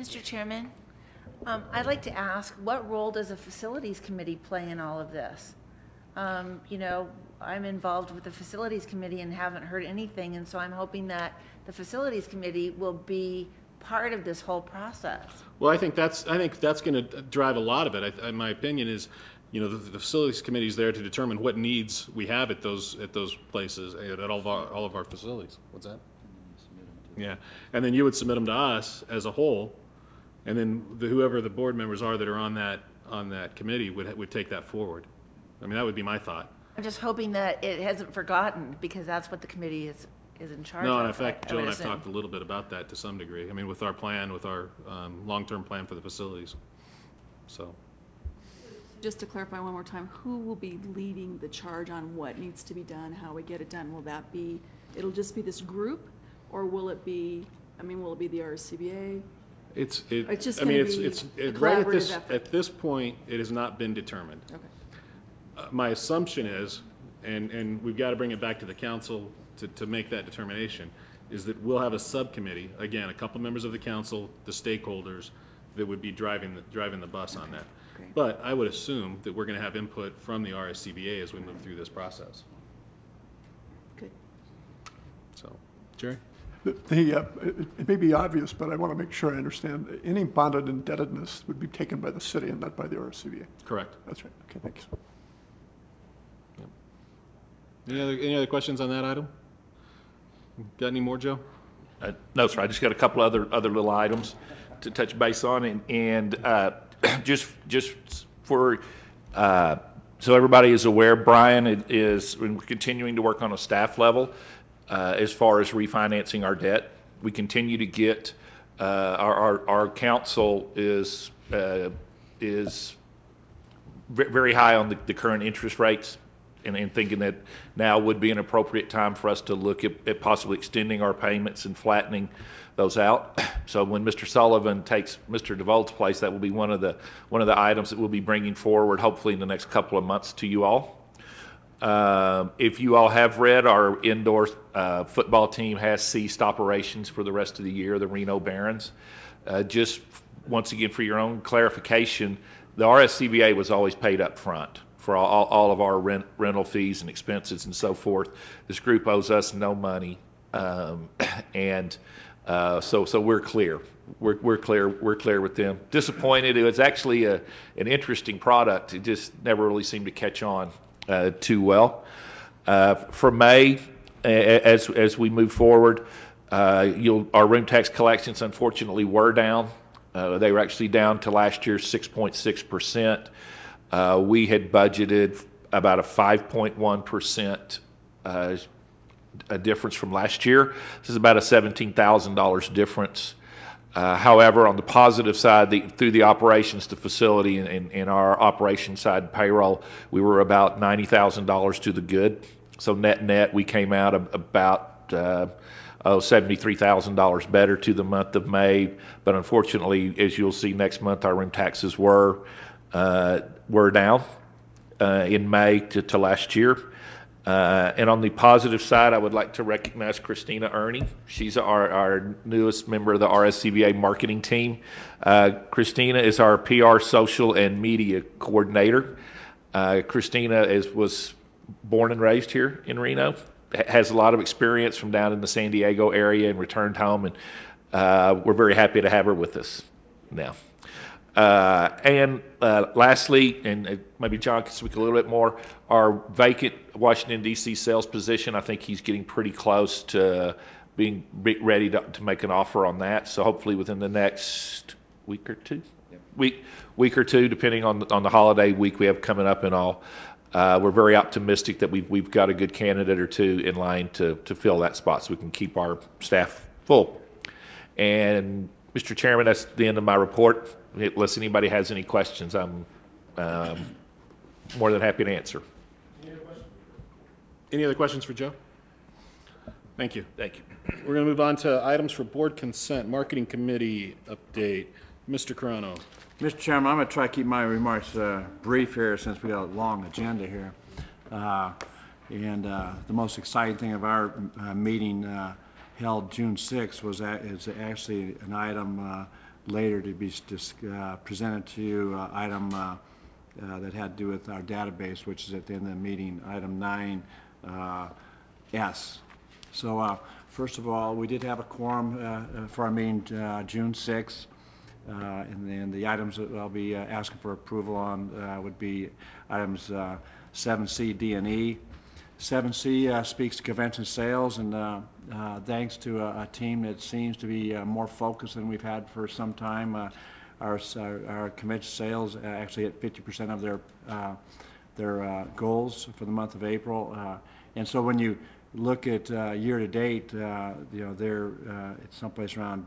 Mr. Chairman, I'd like to ask, what role does a facilities committee play in all of this? You know, I'm involved with the facilities committee and haven't heard anything, and so I'm hoping that the facilities committee will be part of this whole process. well, I think that's going to drive a lot of it. My opinion is, you know, the facilities committee is there to determine what needs we have at those places, at all of our facilities. What's that? Yeah, and then you would submit them to us as a whole, and then whoever the board members are that are on that committee would take that forward. I mean, that would be my thought. I'm just hoping that it hasn't forgotten, because that's what the committee is in charge of. No, and in fact, Joe and I have talked a little bit about that to some degree. I mean, with our long-term plan for the facilities. So, Just to clarify one more time, who will be leading the charge on what needs to be done, how we get it done? Will that be, it'll just be this group, or will it be, will it be the Rscva? it's just I mean, gonna be it's a right collaborative effort. at this point, it has not been determined. Okay. My assumption is, and we've got to bring it back to the council to make that determination, is that we'll have a subcommittee, again, a couple members of the council, the stakeholders, that would be driving the bus on that. Great. But I would assume that we're going to have input from the Rscva as we move through this process. Good. So, Jerry? It may be obvious, but I want to make sure I understand. Any bonded indebtedness would be taken by the city and not by the Rscva. Correct. That's right. Okay, thanks. Any other questions on that item? Got any more, Joe? No, sir. I just got a couple other little items to touch base on, and just for so everybody is aware, Brian is we're continuing to work on a staff level as far as refinancing our debt. We continue to get our council is very high on the current interest rates. And thinking that now would be an appropriate time for us to look at possibly extending our payments and flattening those out. So when Mr. Sullivan takes Mr. DeVolt's place, that will be one of the items that we'll be bringing forward, hopefully in the next couple of months, to you all. If you all have read, our indoor football team has ceased operations for the rest of the year, the Reno Barons. Just once again, for your own clarification, the RSCVA was always paid up front for all of our rental fees and expenses and so forth. This group owes us no money, so we're clear. We're clear with them. Disappointed. It was actually an interesting product. It just never really seemed to catch on too well. For May, as we move forward, our room tax collections unfortunately were down. They were actually down to last year's 6.6%. We had budgeted about a 5.1% a difference from last year. This is about a $17,000 difference. However, on the positive side, through the operations to facility and our operations side payroll, we were about $90,000 to the good. So net, we came out about $73,000 better to the month of May. But unfortunately, as you'll see next month, our room taxes were down in May to last year. And on the positive side, I would like to recognize Christina Ernie. She's our newest member of the RSCVA marketing team. Christina is our PR, social, and media coordinator. Christina was born and raised here in Reno, has a lot of experience from down in the San Diego area and returned home, and we're very happy to have her with us now. Lastly, and maybe John can speak a little bit more, our vacant Washington, D.C. sales position, I think he's getting pretty close to being ready to make an offer on that. So hopefully within the next week or two, week or two, depending on the holiday week we have coming up and all. We're very optimistic that we've got a good candidate or two in line to fill that spot so we can keep our staff full. And Mr. Chairman, that's the end of my report. Unless anybody has any questions, I'm more than happy to answer. Any other questions for Joe? Thank you. Thank you. We're going to move on to items for board consent. Marketing committee update. Mr. Carano. Mr. Chairman, I'm going to try to keep my remarks brief here since we got a long agenda here. The most exciting thing of our meeting held June 6th is actually an item later to be presented to you, item that had to do with our database, which is at the end of the meeting, item 9S. So first of all, we did have a quorum for our meeting June 6th. And then the items that I'll be asking for approval on would be items 7C, D, and E. 7C speaks to convention sales, and thanks to a team that seems to be more focused than we've had for some time, our convention sales actually hit 50% of their goals for the month of April. And so when you look at year to date, they're it's someplace around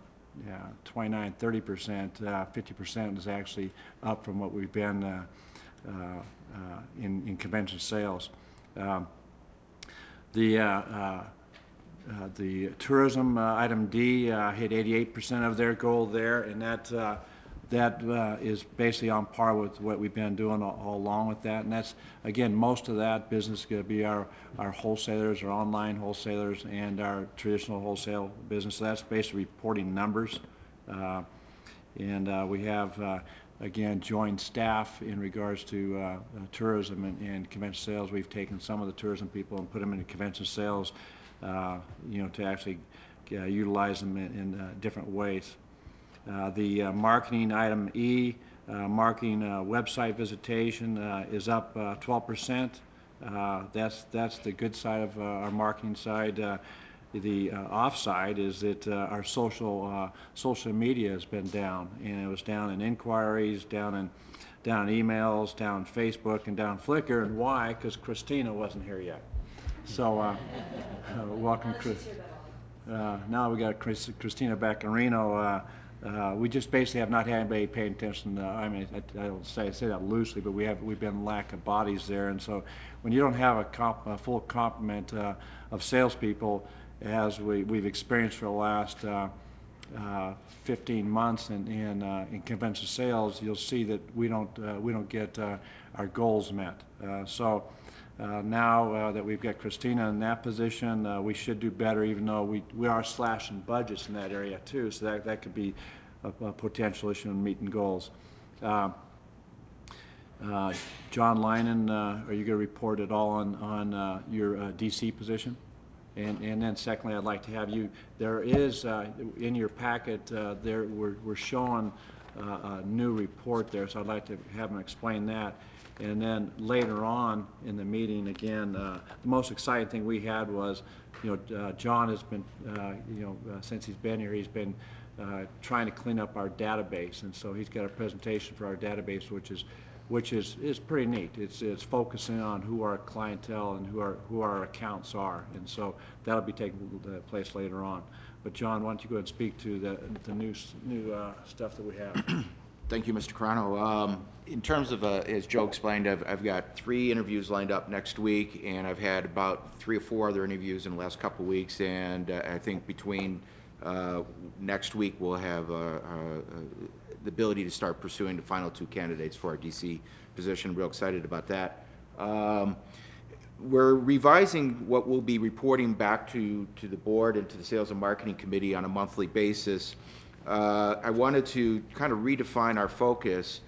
29, 30%, 50% is actually up from what we've been in convention sales. The tourism item D hit 88% of their goal there, and that is basically on par with what we've been doing all along with that. And that's, again, most of that business is going to be our wholesalers, our online wholesalers, and our traditional wholesale business. So that's basically reporting numbers. We have, again, joined staff in regards to tourism and convention sales. We've taken some of the tourism people and put them into convention sales, to actually utilize them in different ways. The marketing item E, marketing website visitation is up 12%. That's the good side of our marketing side. The off side is that our social media has been down, and it was down in inquiries, down in emails, down in Facebook, and down Flickr. And why? Because Christina wasn't here yet. So welcome, Chris. Now we got Christina back in Reno. We just basically have not had anybody paying attention. I mean, I don't say that loosely, but we've been lack of bodies there, and so when you don't have a full complement of salespeople, as we've experienced for the last 15 months in convention sales, you'll see that we don't get our goals met. Now that we've got Christina in that position, we should do better, even though we are slashing budgets in that area too, so that could be a potential issue in meeting goals. John Lynon, are you going to report at all on your DC position? And then secondly, I'd like to have you, there is in your packet, we're showing a new report there, so I'd like to have him explain that. And then later on in the meeting, again, the most exciting thing we had was, John has been, since he's been here, he's been trying to clean up our database, and so he's got a presentation for our database, which is pretty neat. It's focusing on who our clientele and who our accounts are, and so that'll be taking place later on. But John, why don't you go ahead and speak to the new stuff that we have? Thank you, Mr. Carano. In terms of, as Joe explained, I've got 3 interviews lined up next week, and I've had about 3 or 4 other interviews in the last couple of weeks, and I think between next week we'll have the ability to start pursuing the final 2 candidates for our DC position. Real excited about that. We're revising what we'll be reporting back to the board and to the Sales and Marketing Committee on a monthly basis. I wanted to kind of redefine our focus.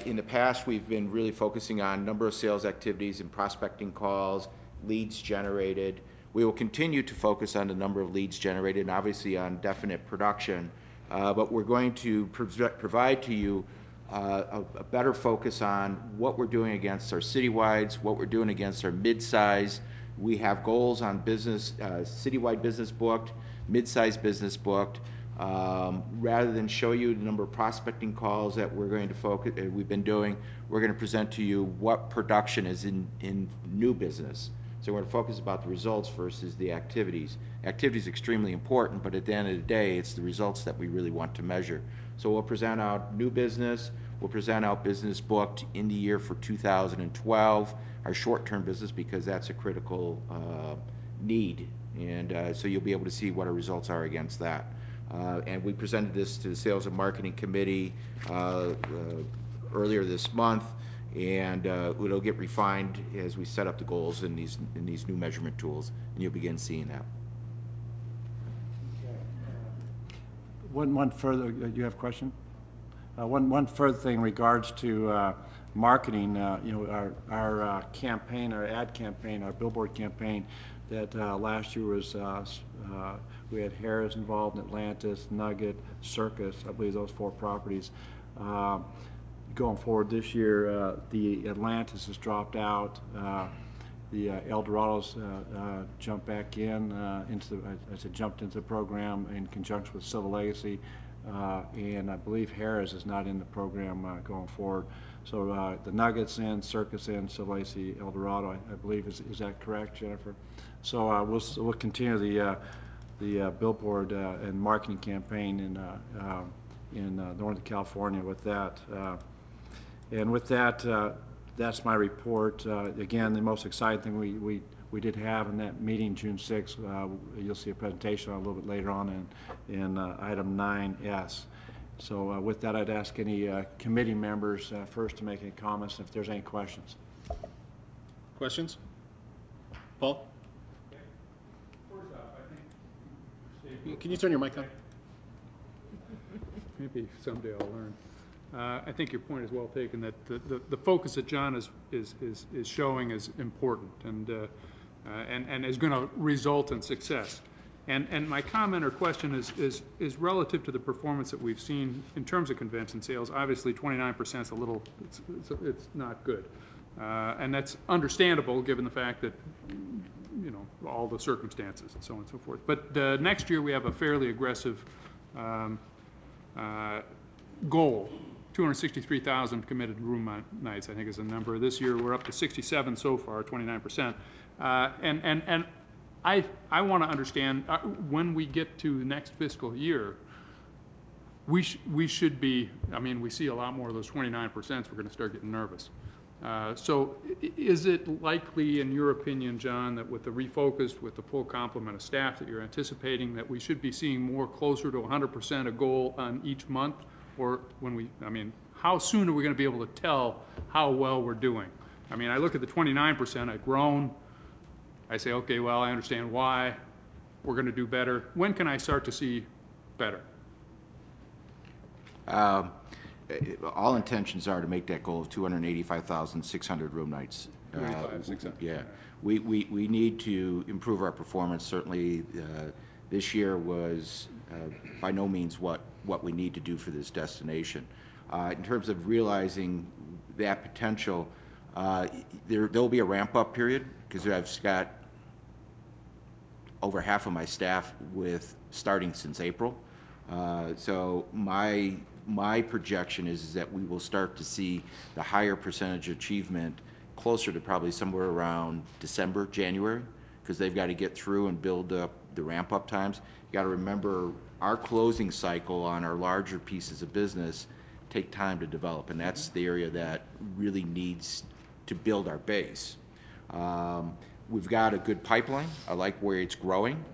In the past, we've been really focusing on number of sales activities and prospecting calls, leads generated. We will continue to focus on the number of leads generated and obviously on definite production, but we're going to provide to you a better focus on what we're doing against our citywides, what we're doing against our mid-size. We have goals on business, citywide business booked, mid-size business booked. Rather than show you the number of prospecting calls that we're going to focus, we've been doing, we're going to present to you what production is in new business. So we're going to focus about the results versus the activities. Activity is extremely important, but at the end of the day, it's the results that we really want to measure. So we'll present out new business, we'll present out business booked in the year for 2012, our short-term business, because that's a critical need, and so you'll be able to see what our results are against that. And we presented this to the Sales and Marketing Committee earlier this month, and it'll get refined as we set up the goals in these new measurement tools, and you'll begin seeing that. One further, you have a question? One further thing in regards to marketing, our campaign, our ad campaign, our billboard campaign that last year was, we had Harris involved in Atlantis, Nugget, Circus, I believe those 4 properties. Going forward this year, the Atlantis has dropped out. The El Dorados jumped back in, jumped into the program in conjunction with Civil Legacy, and I believe Harris is not in the program going forward. So the Nuggets in, Circus in, Civil Legacy, El Dorado, I believe, is that correct, Jennifer? So we'll continue the billboard and marketing campaign in Northern California with that. And with that, that's my report. Again, the most exciting thing we did have in that meeting June 6th, you'll see a presentation a little bit later on in item 9S. So with that, I'd ask any committee members first to make any comments if there's any questions. Questions? Paul? First off, I think Can you turn your mic on? maybe someday I'll learn. I think your point is well taken, that the focus that John is showing is important and is going to result in success. And my comment or question is relative to the performance that we've seen in terms of convention sales. Obviously, 29% is a little, it's not good. And that's understandable given the fact that, all the circumstances and so on and so forth. But next year we have a fairly aggressive goal. 263,000 committed room nights, I think, is the number. This year we're up to 67 so far, 29%. And I want to understand when we get to the next fiscal year, we should be. I mean, we see a lot more of those 29%. We're going to start getting nervous. So, is it likely, in your opinion, John, that with the refocus, with the full complement of staff that you're anticipating, that we should be seeing more closer to 100% a goal on each month? Or when how soon are we going to be able to tell how well we're doing? I mean, I look at the 29%, I've grown, I say, okay, well, I understand why, we're gonna do better. When can I start to see better? All intentions are to make that goal of 285,600 room nights. 285,600. Yeah. We need to improve our performance. Certainly, this year was by no means what we need to do for this destination. In terms of realizing that potential, there'll be a ramp-up period, because I've got over half of my staff starting since April. So my projection is that we will start to see the higher percentage achievement closer to probably somewhere around December, January, because they've got to get through and build up the ramp-up times. You got to remember, our closing cycle on our larger pieces of business take time to develop, and that's the area that really needs to build our base. We've got a good pipeline. I like where it's growing.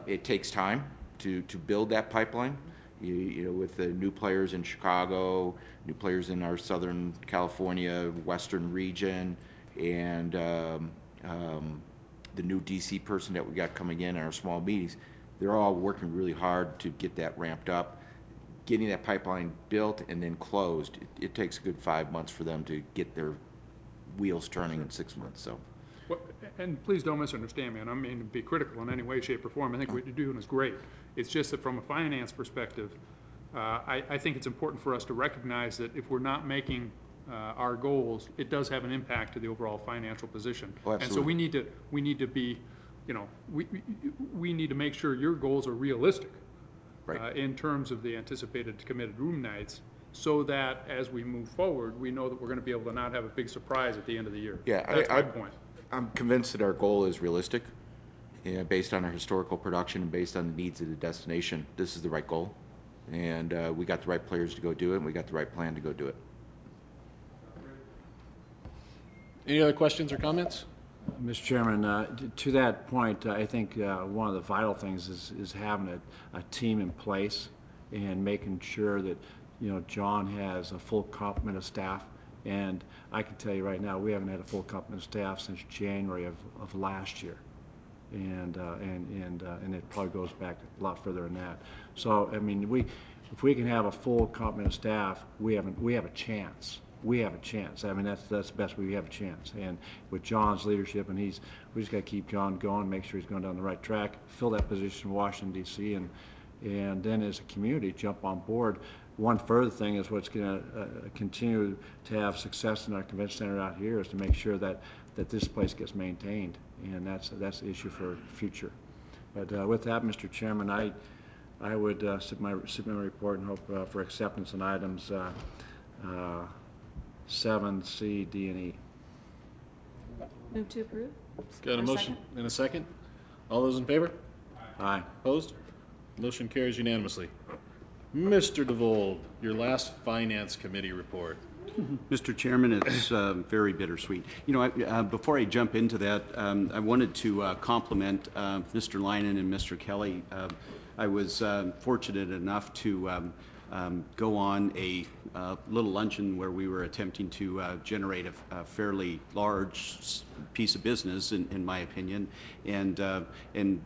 It takes time to build that pipeline. You know, with the new players in Chicago, new players in our Southern California, Western region, and the new DC person that we got coming in our small meetings, they're all working really hard to get that ramped up. Getting that pipeline built and then closed, it takes a good 5 months for them to get their wheels turning in 6 months. So. Well, and please don't misunderstand me, and I mean to be critical in any way, shape, or form. I think what you're doing is great. It's just that from a finance perspective, I think it's important for us to recognize that if we're not making our goals, it does have an impact to the overall financial position. Oh, and so we need to be, you know, we need to make sure your goals are realistic, right, in terms of the anticipated committed room nights, so that as we move forward, we know that we're going to be able to not have a big surprise at the end of the year. Yeah, that's my point. I'm convinced that our goal is realistic. Yeah, based on our historical production and based on the needs of the destination, this is the right goal. And we got the right players to go do it, and we got the right plan to go do it. Any other questions or comments? Mr. Chairman, to that point, I think one of the vital things is having a team in place and making sure that, you know, John has a full complement of staff. And I can tell you right now, we haven't had a full complement of staff since January of last year. And it probably goes back a lot further than that. So, I mean, if we can have a full complement of staff, we have a chance. We have a chance. I mean, that's the best we have a chance. And with John's leadership, and we just got to keep John going, make sure he's going down the right track, fill that position in Washington, D.C., and then as a community, jump on board. One further thing is what's going to continue to have success in our convention center out here is to make sure that this place gets maintained, and that's the issue for the future. But with that, Mr. Chairman, I would submit my report and hope for acceptance on items 7, C, D, and E. Move to approve. Got a motion and a second. All those in favor? Aye. Opposed? Motion carries unanimously. Mr. DeVold, your last Finance Committee report. Mr. Chairman, it's very bittersweet. You know, before I jump into that, I wanted to compliment Mr. Leinen and Mr. Kelly. I was fortunate enough to go on a little luncheon where we were attempting to generate a fairly large piece of business, in my opinion, and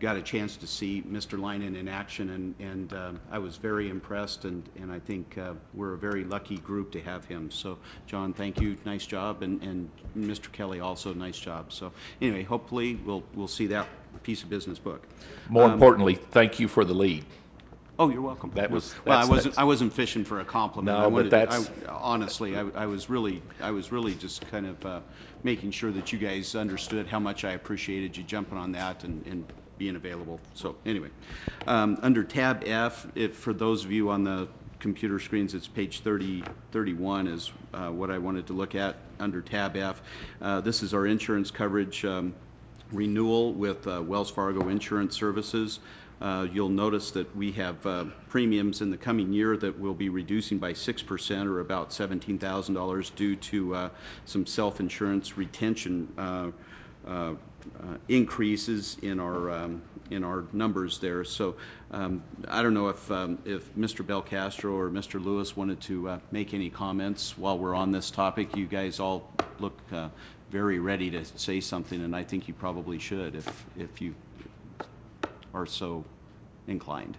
got a chance to see Mr. Leinen in action, and I was very impressed, and I think we're a very lucky group to have him. So, John, thank you, nice job, and Mr. Kelly also, nice job. So, anyway, hopefully we'll see that piece of business book. More importantly, thank you for the lead. Oh, you're welcome. Well, I wasn't fishing for a compliment. No, but that's honestly, I was really just kind of making sure that you guys understood how much I appreciated you jumping on that and being available. So anyway, under tab F, for those of you on the computer screens, it's page 31 is what I wanted to look at under tab F. This is our insurance coverage renewal with Wells Fargo Insurance Services. You'll notice that we have premiums in the coming year that will be reducing by 6%, or about $17,000, due to some self-insurance retention increases in our numbers there. So I don't know if Mr. Belcastro or Mr. Lewis wanted to make any comments while we're on this topic. You guys all look very ready to say something, and I think you probably should if you are so inclined.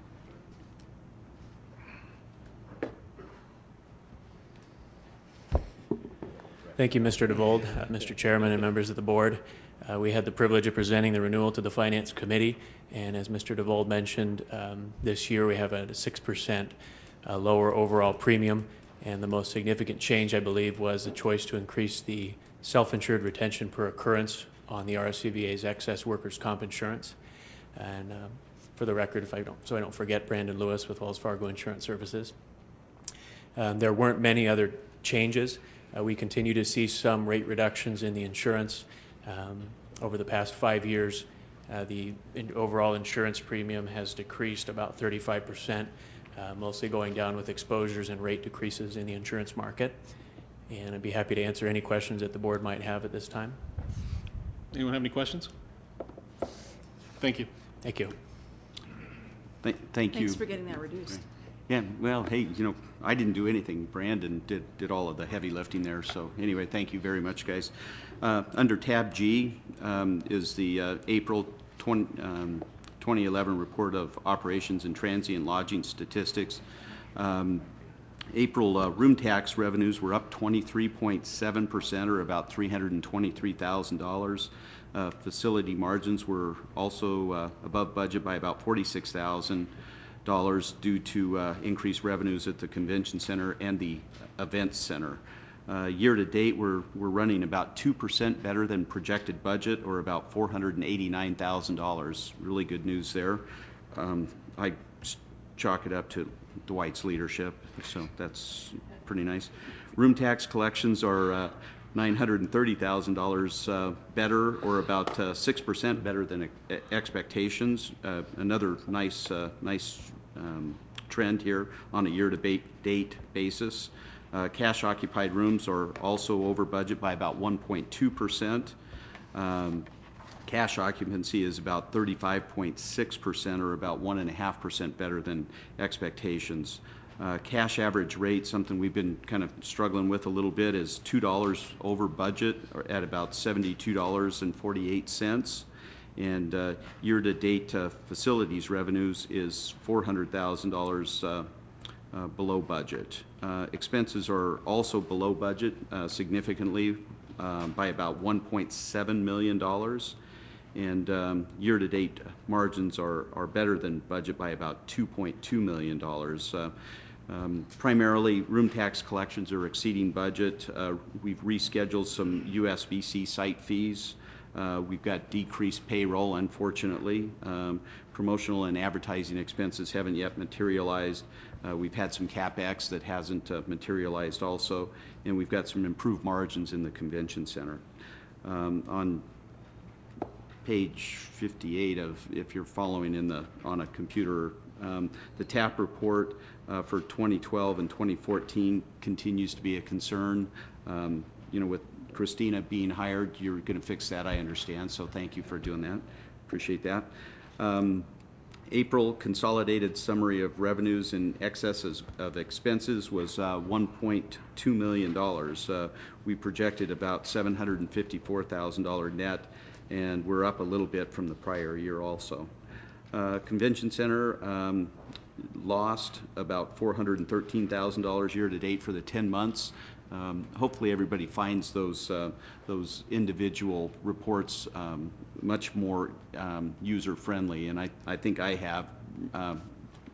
Thank you, Mr. DeVold, Mr. Chairman, and members of the board. We had the privilege of presenting the renewal to the Finance Committee, and as Mr. DeVold mentioned, this year we have a 6% lower overall premium, and the most significant change, I believe, was the choice to increase the self-insured retention per occurrence on the RSCVA's excess workers' comp insurance. And for the record, so I don't forget, Brandon Lewis with Wells Fargo Insurance Services. There weren't many other changes. We continue to see some rate reductions in the insurance. Over the past 5 years, the overall insurance premium has decreased about 35%, mostly going down with exposures and rate decreases in the insurance market. And I'd be happy to answer any questions that the board might have at this time. Anyone have any questions? Thank you. Thank you. Thank you. Thanks for getting that reduced. Yeah, well, hey, you know, I didn't do anything. Brandon did all of the heavy lifting there. So anyway, thank you very much, guys. Under tab G is the April 2011 report of operations and transient lodging statistics. April room tax revenues were up 23.7%, or about $323,000. Facility margins were also above budget by about $46,000 due to increased revenues at the convention center and the events center. Year to date, we're running about 2% better than projected budget, or about $489,000. Really good news there. I chalk it up to Dwight's leadership, so that's pretty nice. Room tax collections are $930,000 better, or about 6% better than expectations. Another nice trend here on a year-to-date basis. Cash occupied rooms are also over budget by about 1.2%. Cash occupancy is about 35.6%, or about 1.5% better than expectations. Cash average rate, something we've been kind of struggling with a little bit, is $2 over budget, or at about $72.48. And year-to-date facilities revenues is $400,000 below budget. Expenses are also below budget significantly by about $1.7 million. And year-to-date margins are better than budget by about $2.2 million. Primarily, room tax collections are exceeding budget. We've rescheduled some USBC site fees. We've got decreased payroll, unfortunately. Promotional and advertising expenses haven't yet materialized. We've had some CapEx that hasn't materialized also, and we've got some improved margins in the convention center. On page 58 of, if you're following on a computer, the TAP report for 2012 and 2014 continues to be a concern. You know, with Christina being hired, you're going to fix that, I understand, so thank you for doing that. Appreciate that. April consolidated summary of revenues in excess of expenses was $1.2 million. We projected about $754,000 net, and we're up a little bit from the prior year also. Convention Center lost about $413,000 year to date for the 10 months. Hopefully everybody finds those individual reports much more user-friendly, and I think I have.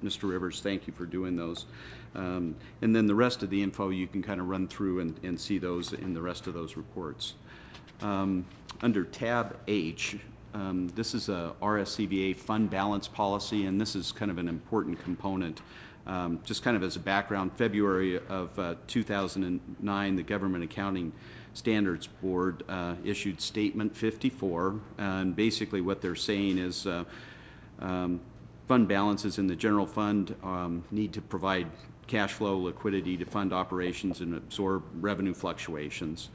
Mr. Rivers, thank you for doing those. And then the rest of the info you can kind of run through and see those in the rest of those reports. Under tab H, this is a Rscva fund balance policy, and this is kind of an important component. Just kind of as a background, February of 2009, the Government Accounting Standards Board issued Statement 54, and basically what they're saying is fund balances in the general fund need to provide cash flow, liquidity to fund operations and absorb revenue fluctuations.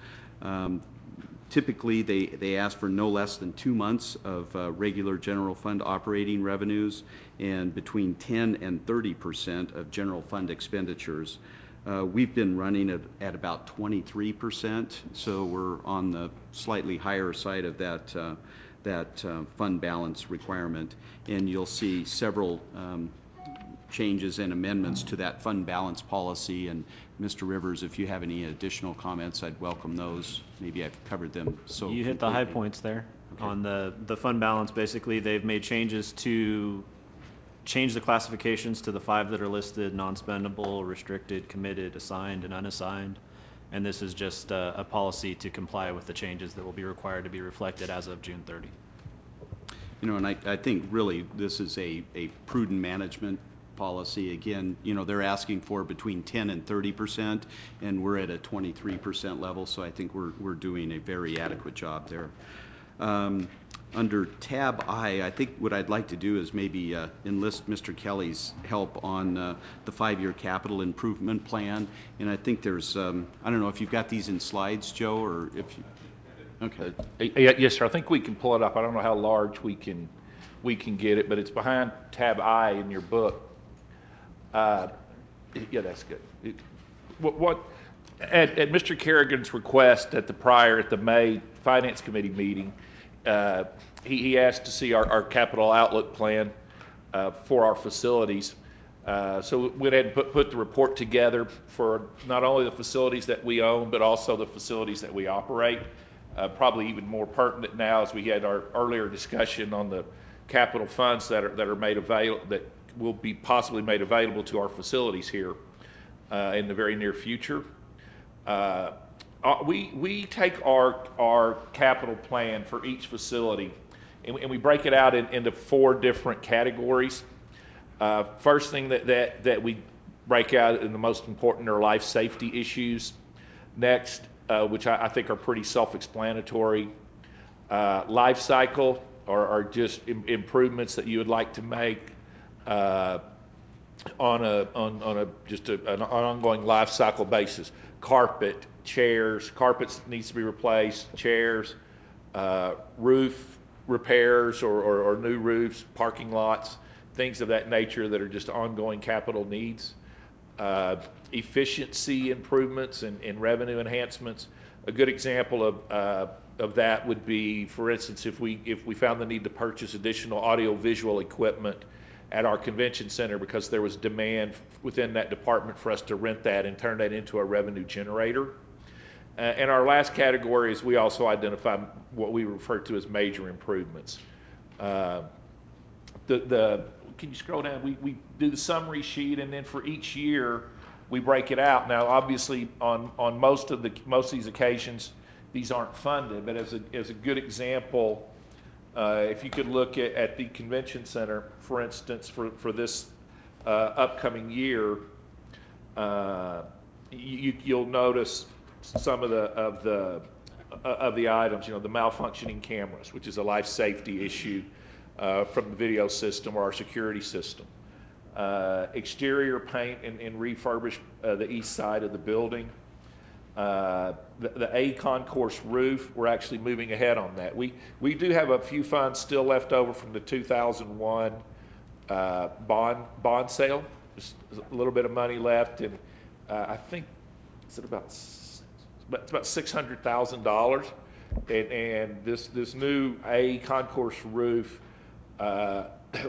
Typically, they ask for no less than 2 months of regular general fund operating revenues and between 10 and 30% of general fund expenditures. We've been running at about 23%, so we're on the slightly higher side of that fund balance requirement. And you'll see several changes and amendments to that fund balance policy. And Mr. Rivers, if you have any additional comments, I'd welcome those. Maybe I've covered them so You hit the high completely. points there. Okay. On the fund balance, basically, they've made changes to change the classifications to the 5 that are listed: non-spendable, restricted, committed, assigned, and unassigned. And this is just a policy to comply with the changes that will be required to be reflected as of June 30. You know, and I think really this is a prudent management policy. Again, you know, they're asking for between 10 and 30%, and we're at a 23% level, so I think we're doing a very adequate job there. Under tab I think what I'd like to do is maybe enlist Mr. Kelly's help on the 5-year capital improvement plan. And I think there's, I don't know if you've got these in slides, Joe, or if you, okay. Yes, sir. I think we can pull it up. I don't know how large we can get it, but it's behind tab I in your book. Yeah, that's good. At Mr. Kerrigan's request at the May Finance Committee meeting, he asked to see our capital outlook plan for our facilities. So we went ahead and put the report together for not only the facilities that we own, but also the facilities that we operate. Probably even more pertinent now as we had our earlier discussion on the capital funds that are made available, that will be possibly made available to our facilities here in the very near future. We take our capital plan for each facility and we break it out into 4 different categories. First thing that we break out in the most important are life safety issues. Next, which I think are pretty self-explanatory, life cycle or just improvements that you would like to make on an ongoing life cycle basis. Carpet, chairs, carpets needs to be replaced, chairs, roof repairs or new roofs, parking lots, things of that nature that are just ongoing capital needs. Efficiency improvements and revenue enhancements. A good example of that would be, for instance, if we found the need to purchase additional audio-visual equipment at our convention center because there was demand within that department for us to rent that and turn that into a revenue generator. And our last category is we also identify what we refer to as major improvements. Can you scroll down? We do the summary sheet, and then for each year we break it out. Now, obviously, on most of these occasions, these aren't funded. But as a good example, if you could look at the convention center, for instance, for this upcoming year, you'll notice some of the items. You know, the malfunctioning cameras, which is a life safety issue from the video system or our security system. Exterior paint and refurbish the east side of the building. The A concourse roof, we're actually moving ahead on that. We do have a few funds still left over from the 2001 bond sale. Just a little bit of money left, and I think it's about $600,000. And this new A concourse roof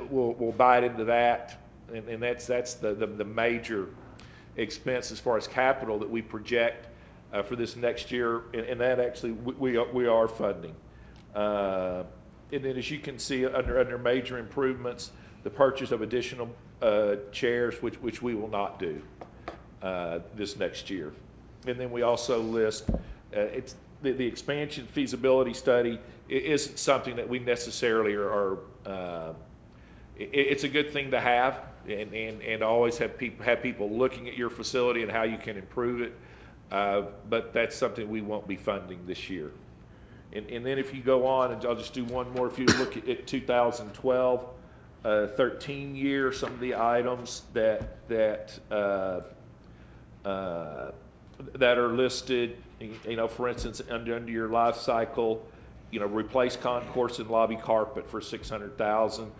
will bite into that, and that's the major expense as far as capital that we project for this next year, and that actually we are funding. And then, as you can see, under major improvements, the purchase of additional chairs, which we will not do this next year. And then we also list it's the expansion feasibility study. It isn't something that we necessarily are. It's a good thing to have, and always have people looking at your facility and how you can improve it. But that's something we won't be funding this year. And then if you go on, and I'll just do one more. If you look at 2012, 13 year, some of the items that are listed, you know, for instance, under your life cycle, you know, replace concourse and lobby carpet for $600,000.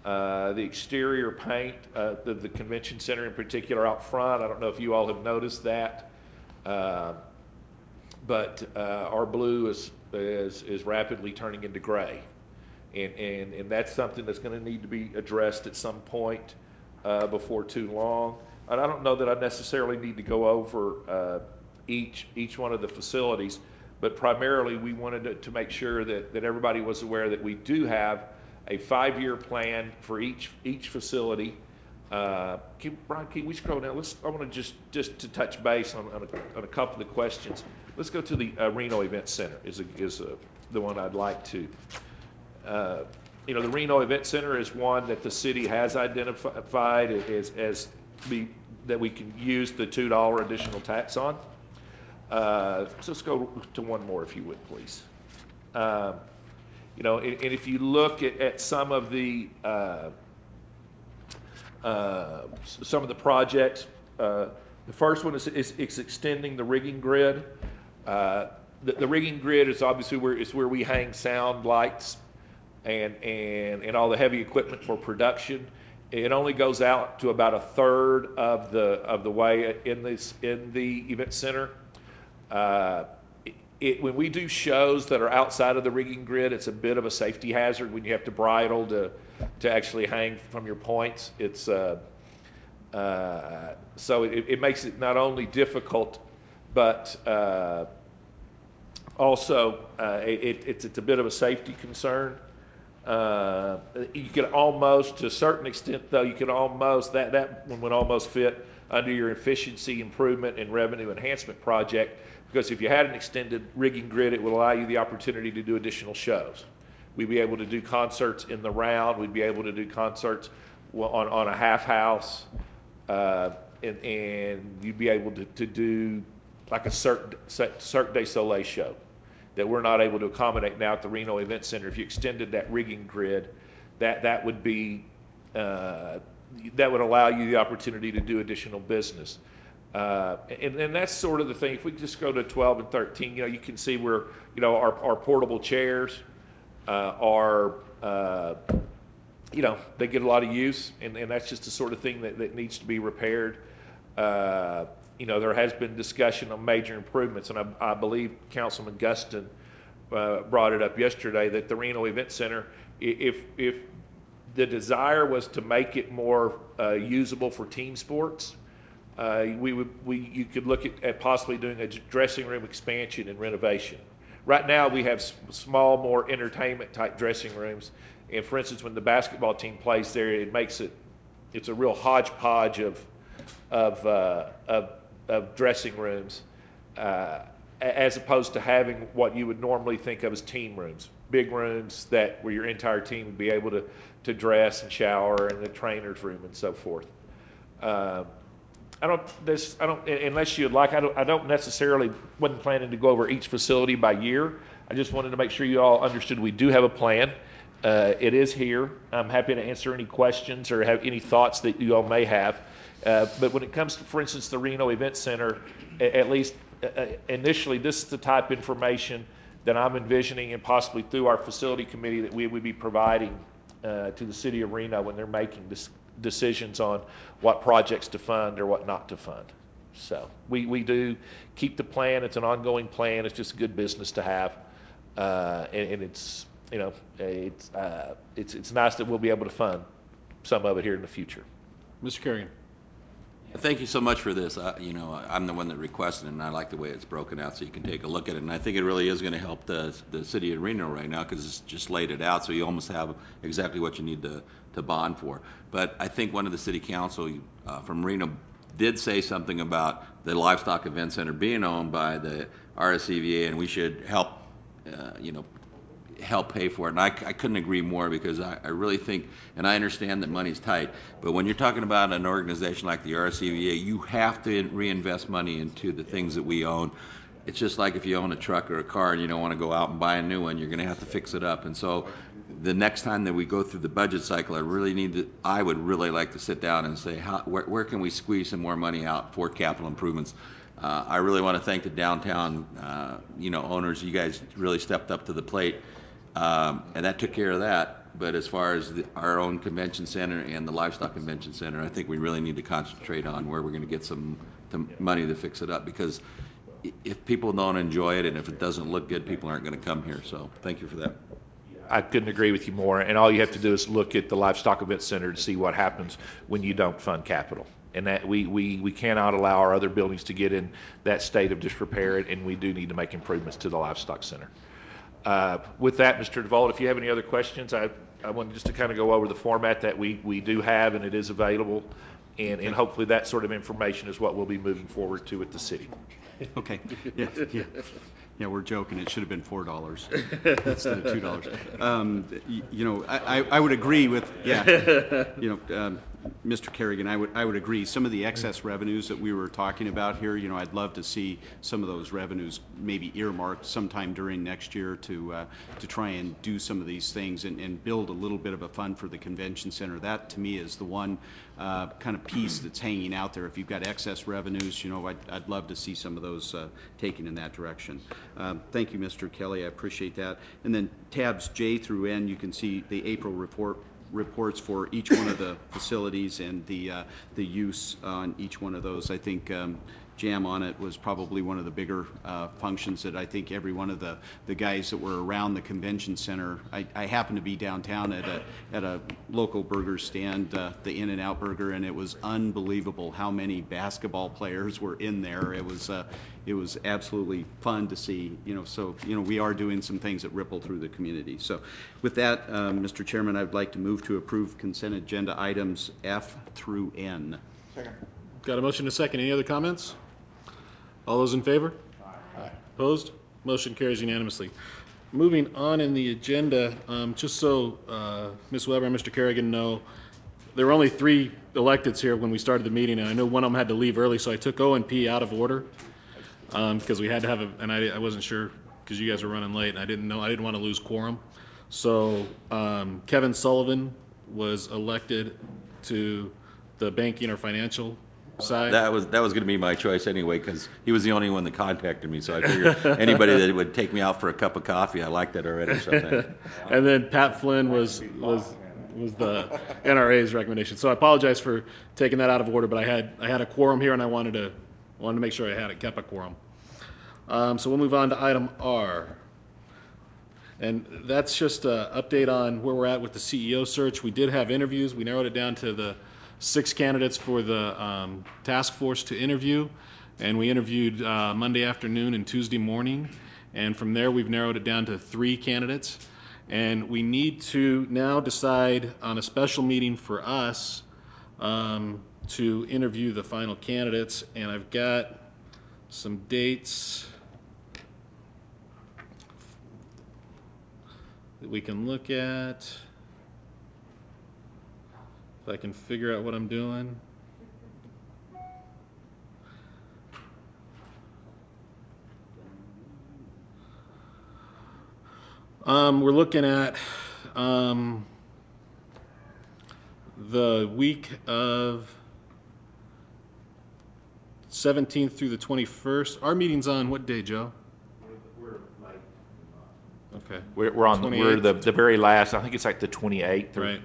The exterior paint, the convention center in particular out front, I don't know if you all have noticed that, but our blue is rapidly turning into gray. And that's something that's going to need to be addressed at some point before too long. And I don't know that I necessarily need to go over each one of the facilities, but primarily we wanted to make sure that everybody was aware that we do have a 5-year plan for each facility. Brian, can we scroll down? I want to just to touch base on a couple of the questions. Let's go to the Reno Event Center is the one I'd like to. The Reno Event Center is one that the city has identified as that we can use the $2 additional tax on. So let's go to one more, if you would, please. And if you look at some of the projects, the first one is extending the rigging grid. The rigging grid is obviously where we hang sound, lights, and all the heavy equipment for production. It only goes out to about a third of the way in the event center. When we do shows that are outside of the rigging grid, it's a bit of a safety hazard when you have to bridle to actually hang from your points. It's so it makes it not only difficult, but also it's a bit of a safety concern. You can almost, to a certain extent, though, you can almost that one would almost fit under your efficiency improvement and revenue enhancement project, because if you had an extended rigging grid, it would allow you the opportunity to do additional shows. We'd be able to do concerts in the round. We'd be able to do concerts on a half house, and you'd be able to do like a Cirque du Soleil show that we're not able to accommodate now at the Reno Event Center. If you extended that rigging grid, that would be that would allow you the opportunity to do additional business. And that's sort of the thing. If we just go to 12 and 13, you can see where our portable chairs are they get a lot of use, and that's just the sort of thing that needs to be repaired. There has been discussion on major improvements, and I believe Councilman Guston brought it up yesterday that the Reno Event Center, if the desire was to make it more usable for team sports, you could look at possibly doing a dressing room expansion and renovation. Right now we have small, more entertainment type dressing rooms, and for instance, when the basketball team plays there, it's a real hodgepodge of dressing rooms, as opposed to having what you would normally think of as team rooms, big rooms where your entire team would be able to dress and shower, and the trainer's room and so forth. Unless you'd like, I don't necessarily wasn't planning to go over each facility by year. I just wanted to make sure you all understood we do have a plan. It is here. I'm happy to answer any questions or have any thoughts that you all may have. But when it comes to, for instance, the Reno Event Center, at least initially, this is the type of information that I'm envisioning, and possibly through our facility committee, that we would be providing to the city of Reno when they're making decisions on what projects to fund or what not to fund. So we do keep the plan. It's an ongoing plan. It's just good business to have, and it's it's nice that we'll be able to fund some of it here in the future. Mr. Kerrigan. Thank you so much for this. I'm the one that requested it, and I like the way it's broken out so you can take a look at it. And I think it really is going to help the city of Reno right now, because it's just laid it out, so you almost have exactly what you need to bond for. But I think one of the city council from Reno did say something about the Livestock Event Center being owned by the Rscva, and we should help help pay for it. And I couldn't agree more, because I really think, and I understand that money's tight, but when you're talking about an organization like the Rscva, you have to reinvest money into the things that we own. It's just like if you own a truck or a car and you don't want to go out and buy a new one, you're going to have to fix it up. And so the next time that we go through the budget cycle, I would really like to sit down and say, where can we squeeze some more money out for capital improvements? I really want to thank the downtown owners. You guys really stepped up to the plate. And that took care of that. but as far as our own convention center and the livestock convention center, I think we really need to concentrate on where we're going to get some money to fix it up, because if people don't enjoy it and if it doesn't look good, people aren't going to come here. So thank you for that. I couldn't agree with you more. And all you have to do is look at the Livestock Event Center to see what happens when you don't fund capital. And that we cannot allow our other buildings to get in that state of disrepair, and we do need to make improvements to the Livestock Center. With that, Mr. DeVault, if you have any other questions, I wanted just to kind of go over the format that we do have, and it is available. And hopefully that sort of information is what we'll be moving forward to with the city. Okay. Yeah, we're joking. It should have been $4 instead of $2. You know, I would agree with, Mr. Kerrigan, I would agree. Some of the excess revenues that we were talking about here, you know, I'd love to see some of those revenues maybe earmarked sometime during next year to try and do some of these things and build a little bit of a fund for the convention center. That to me is the one kind of piece that's hanging out there. If you've got excess revenues, you know, I'd love to see some of those taken in that direction. Thank you, Mr. Kelly. I appreciate that. And then tabs J through N, you can see the April reports for each one of the facilities and the use on each one of those. I think Jam on it was probably one of the bigger functions that I think every one of the guys that were around the convention center. I happened to be downtown at a local burger stand, the In-N-Out Burger, and it was unbelievable how many basketball players were in there. It was absolutely fun to see, you know, so, you know, we are doing some things that ripple through the community. So with that, Mr. Chairman, I'd like to move to approve consent agenda items F through N. Second. Got a motion and a second. Any other comments? All those in favor? Aye. Opposed? Motion carries unanimously. Moving on in the agenda, just so Ms. Weber and Mr. Kerrigan know, there were only 3 electeds here when we started the meeting, and I know one of them had to leave early, so I took O and P out of order because we had to have and I wasn't sure because you guys were running late, and I didn't want to lose quorum. So Kevin Sullivan was elected to the banking or financial side. That was going to be my choice anyway, because he was the only one that contacted me. So I figured anybody that would take me out for a cup of coffee, I liked that already. So and then Pat Flynn was the NRA's recommendation. So I apologize for taking that out of order, but I had a quorum here, and I wanted to make sure I kept a quorum. So we'll move on to item R. And that's just an update on where we're at with the CEO search. We did have interviews. We narrowed it down to the 6 candidates for the task force to interview, and we interviewed Monday afternoon and Tuesday morning, and from there we've narrowed it down to 3 candidates, and we need to now decide on a special meeting for us to interview the final candidates, and I've got some dates that we can look at. If I can figure out what I'm doing. We're looking at the week of 17th through the 21st. Our meeting's on what day, Joe? Okay. We're on the very last. I think it's like the 28th. Right.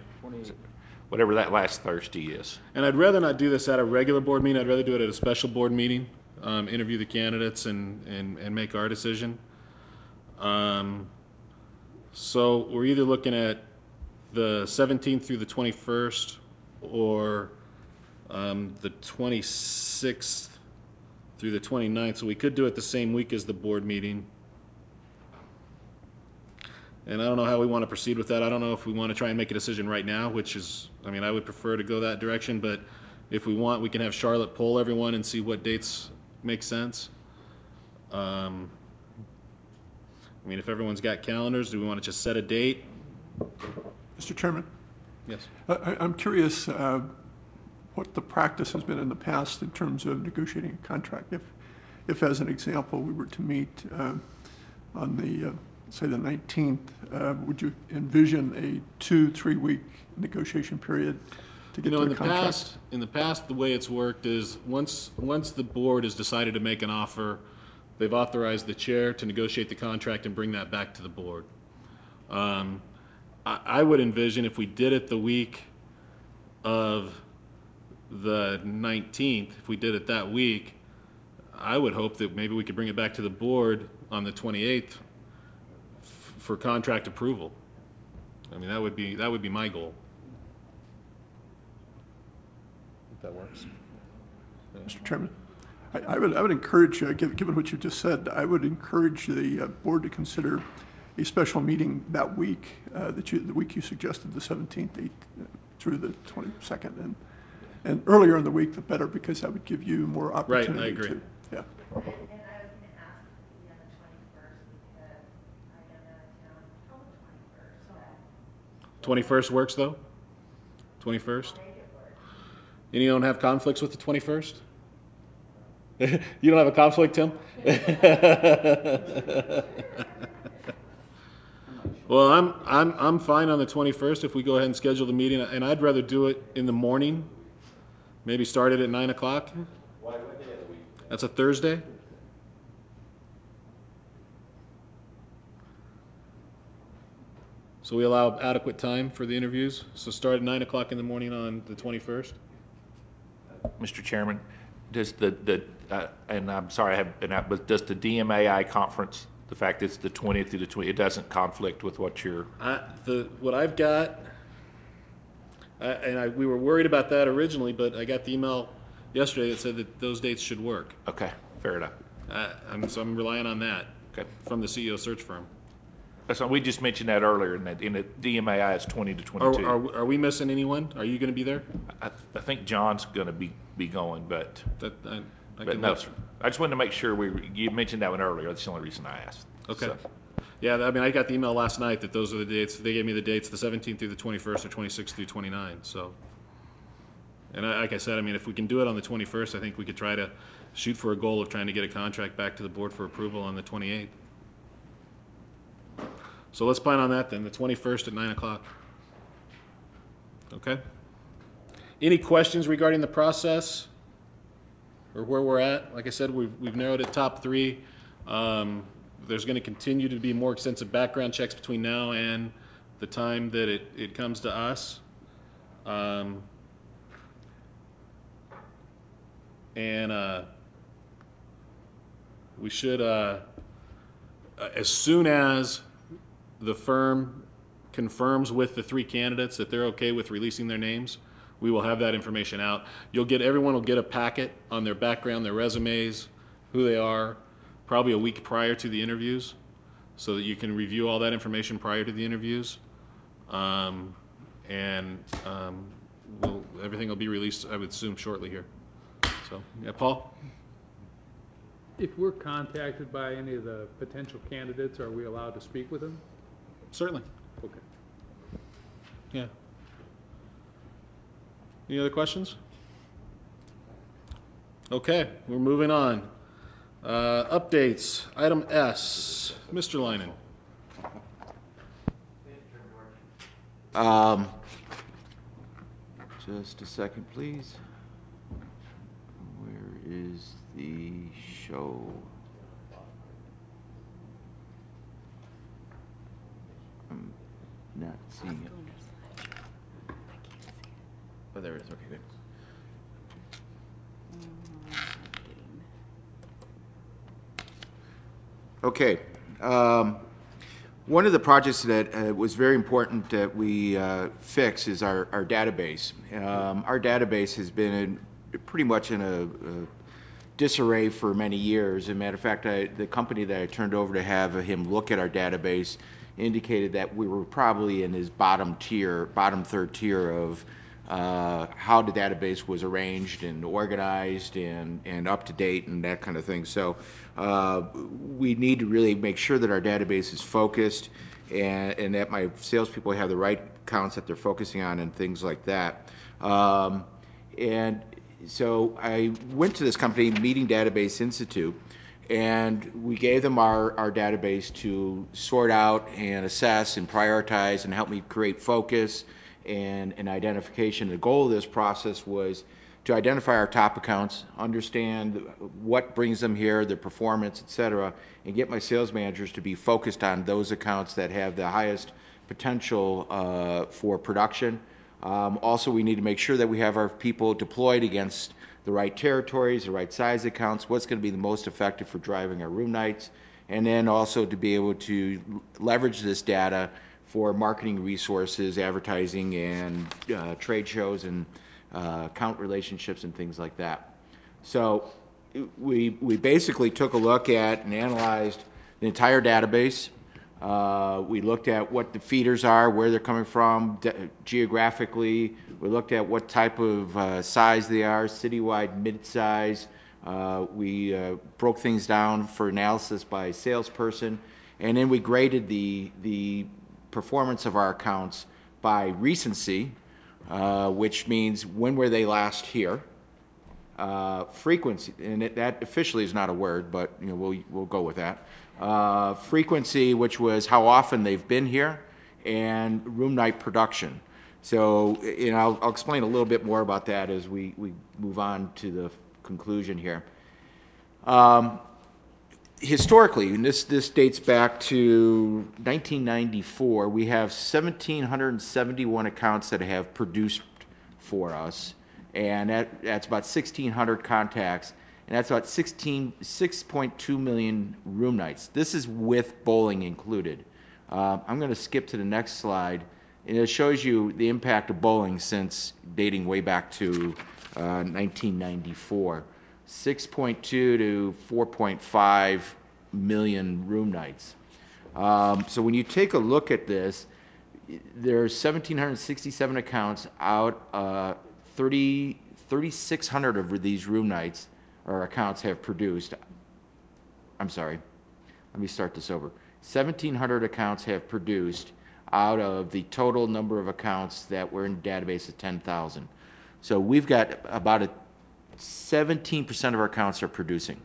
Whatever that last Thursday is. And I'd rather not do this at a regular board meeting. I'd rather do it at a special board meeting, interview the candidates and make our decision. So we're either looking at the 17th through the 21st or the 26th through the 29th. So we could do it the same week as the board meeting. And I don't know how we want to proceed with that. I don't know if we want to try and make a decision right now, which is, I mean, I would prefer to go that direction, but if we want, we can have Charlotte poll everyone and see what dates make sense. I mean, if everyone's got calendars, do we want to just set a date? Mr. Chairman? Yes. I'm curious what the practice has been in the past in terms of negotiating a contract. If as an example, we were to meet on the say the 19th, would you envision a 2-3 week negotiation period to get to a contract? In the past, the way it's worked is once the board has decided to make an offer, they've authorized the chair to negotiate the contract and bring that back to the board. I would envision if we did it the week of the 19th, if we did it that week, I would hope that maybe we could bring it back to the board on the 28th for contract approval. I mean, that would be my goal. If that works. Mr. Chairman, I would encourage, given what you just said, I would encourage the board to consider a special meeting that week, the week you suggested, the 17th through the 22nd, and earlier in the week, the better, because that would give you more opportunity. Right, I agree. Yeah. And I was going to ask if you on the 21st, because I am out of town until the 21st. 21st works, though? 21st? And you don't have conflicts with the 21st? You don't have a conflict, Tim? Well, I'm fine on the 21st if we go ahead and schedule the meeting, and I'd rather do it in the morning. Maybe start it at 9 o'clock. That's a Thursday. So we allow adequate time for the interviews. So start at 9 o'clock in the morning on the 21st. Mr. Chairman, does and I'm sorry, but does the DMAI conference, the fact it's the 20th through the 20th, it doesn't conflict with what you're... What I've got, we were worried about that originally, but I got the email yesterday that said that those dates should work. Okay, fair enough. So I'm relying on that from the CEO search firm. So we just mentioned that earlier, in the DMAI is 20 to 22. Are we missing anyone? Are you going to be there? I think John's going to be going, but no, sir. I just wanted to make sure you mentioned that one earlier. That's the only reason I asked. Okay. So. Yeah, I mean, I got the email last night that those are the dates. They gave me the dates, the 17th through the 21st, or 26th through 29. So, and like I said, I mean, if we can do it on the 21st, I think we could try to shoot for a goal of trying to get a contract back to the board for approval on the 28th. So let's plan on that then, the 21st at 9 o'clock. Okay? Any questions regarding the process or where we're at? Like I said, we've narrowed it top 3. There's going to continue to be more extensive background checks between now and the time that it comes to us. We should, as soon as the firm confirms with the 3 candidates that they're okay with releasing their names, we will have that information out. Everyone will get a packet on their background, their resumes, who they are, probably a week prior to the interviews, so that you can review all that information prior to the interviews. Everything will be released, I would assume, shortly here. So, yeah, Paul? If we're contacted by any of the potential candidates, are we allowed to speak with them? Certainly. Okay. Yeah. Any other questions? Okay, we're moving on. Updates, item S, Mr. Leinen. Just a second, please. Where is the show? I'm not seeing it. Oh, there it is. Okay, good. Okay. One of the projects that was very important that we fix is our database. Our database has been pretty much in a disarray for many years. As a matter of fact, the company that I turned over to have him look at our database indicated that we were probably in his bottom third tier of how the database was arranged and organized and up to date and that kind of thing. So we need to really make sure that our database is focused and that my salespeople have the right accounts that they're focusing on and things like that. And so I went to this company, Meeting Database Institute, and we gave them our database to sort out and assess and prioritize and help me create focus and identification. The goal of this process was to identify our top accounts, understand what brings them here, their performance, et cetera, and get my sales managers to be focused on those accounts that have the highest potential for production. Also, we need to make sure that we have our people deployed against the right territories, the right size accounts, what's going to be the most effective for driving our room nights, and then also to be able to leverage this data for marketing resources, advertising, and trade shows, and account relationships, and things like that. So we basically took a look at and analyzed the entire database. We looked at what the feeders are, where they're coming from geographically. We looked at what type of size they are, citywide, mid-size. We broke things down for analysis by salesperson, and then we graded the performance of our accounts by recency, which means when were they last here. Frequency, and that officially is not a word, but you know, we'll go with that. Frequency, which was how often they've been here, and room night production. So, you know, I'll explain a little bit more about that as we move on to the conclusion here. Historically, and this dates back to 1994, we have 1,771 accounts that have produced for us, and that's about 1,600 contacts, and that's about 6.2 million room nights. This is with bowling included. I'm going to skip to the next slide, and it shows you the impact of bowling since dating way back to 1994. 6.2 to 4.5 million room nights. So when you take a look at this, there's 1,767 accounts out. 3,600 of these room nights or accounts have produced. I'm sorry. Let me start this over. 1,700 accounts have produced out of the total number of accounts that were in the database of 10,000. So we've got about 17% of our accounts are producing.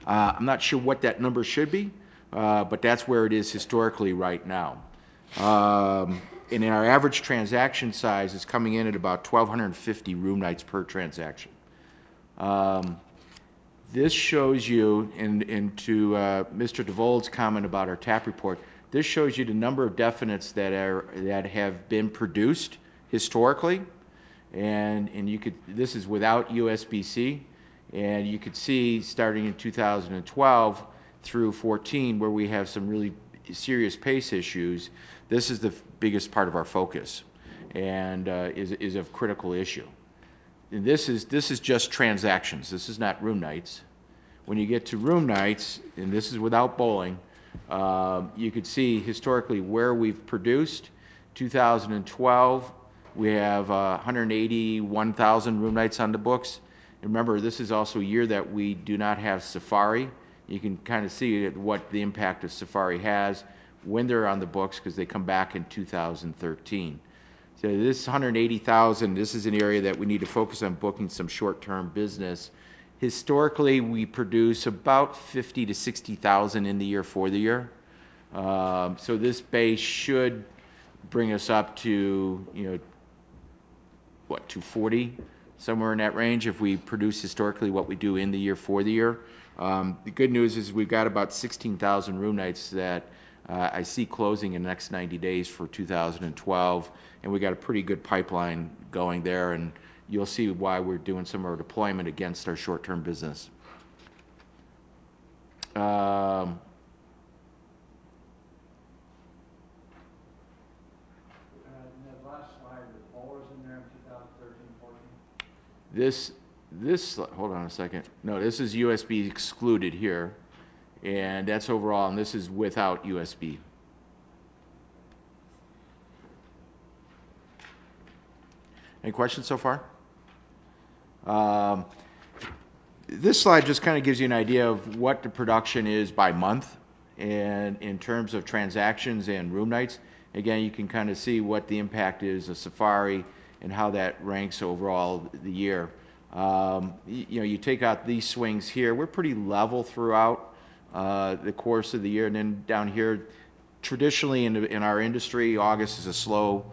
I'm not sure what that number should be, but that's where it is historically right now. And in our average transaction size is coming in at about 1,250 room nights per transaction. This shows you, and to Mr. DeVold's comment about our TAP report, this shows you the number of definites that have been produced historically, and you could, this is without USBC, and you could see starting in 2012 through 14 where we have some really serious pace issues. This is the biggest part of our focus, and is a critical issue. And this is just transactions. This is not room nights. When you get to room nights, and this is without bowling, you could see historically where we've produced. 2012, we have 181,000 room nights on the books. And remember, this is also a year that we do not have Safari. You can kind of see what the impact of Safari has when they're on the books, because they come back in 2013. So this 180,000, this is an area that we need to focus on booking some short-term business. Historically, we produce about 50 to 60,000 in the year for the year. So this base should bring us up to, you know, what, 240, somewhere in that range, if we produce historically what we do in the year for the year. The good news is we've got about 16,000 room nights that I see closing in the next 90 days for 2012, and we got a pretty good pipeline going there, and you'll see why we're doing some of our deployment against our short-term business. Hold on a second. No, this is USB excluded here, and that's overall, and this is without USB. Any questions so far? This slide just kind of gives you an idea of what the production is by month, and in terms of transactions and room nights. Again, you can kind of see what the impact is of Safari and how that ranks overall the year. You know, you take out these swings here, we're pretty level throughout the course of the year. And then down here, traditionally in our industry, August is a slow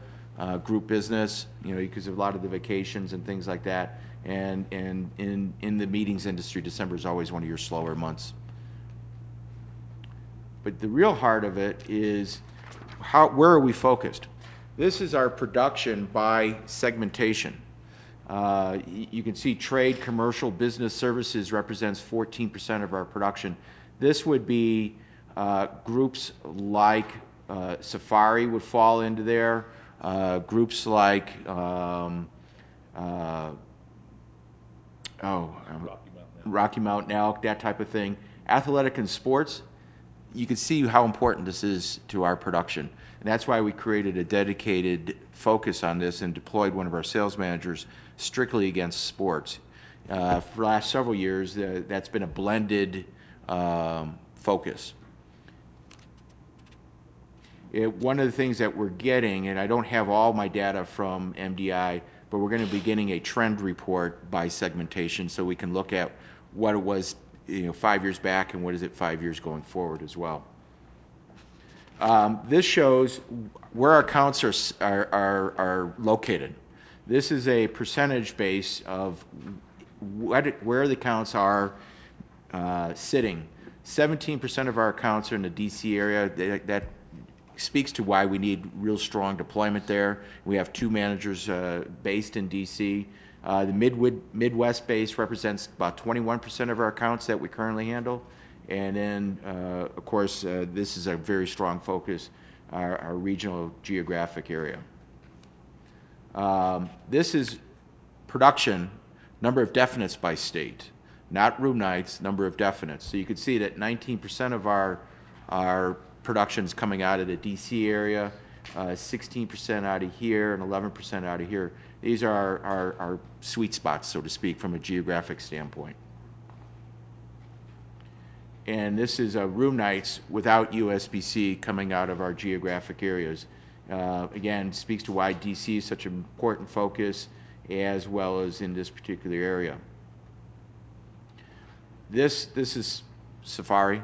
group business, you know, because of a lot of the vacations and things like that. And in the meetings industry, December is always one of your slower months. But the real heart of it is where are we focused? This is our production by segmentation. You can see trade, commercial, business services represents 14% of our production. This would be groups like Safari would fall into there, groups like Rocky Mountain Elk, that type of thing. Athletic and sports, you can see how important this is to our production. And that's why we created a dedicated focus on this and deployed one of our sales managers strictly against sports. For the last several years, that's been a blended focus. One of the things that we're getting, and I don't have all my data from MDI, but we're going to be getting a trend report by segmentation so we can look at what it was 5 years back and what is it 5 years going forward as well. This shows where our accounts are located. This is a percentage base of where the accounts are sitting. 17% of our accounts are in the DC area. That speaks to why we need real strong deployment there. We have 2 managers based in DC. The Midwest base represents about 21% of our accounts that we currently handle. And then, of course, this is a very strong focus, our regional geographic area. This is production, number of definites by state, not room nights, number of definites. So you can see that 19% of our production is coming out of the DC area, 16% out of here, and 11% out of here. These are our sweet spots, so to speak, from a geographic standpoint. And this is room nights without USBC coming out of our geographic areas. Again, speaks to why DC is such an important focus, as well as in this particular area. This is Safari.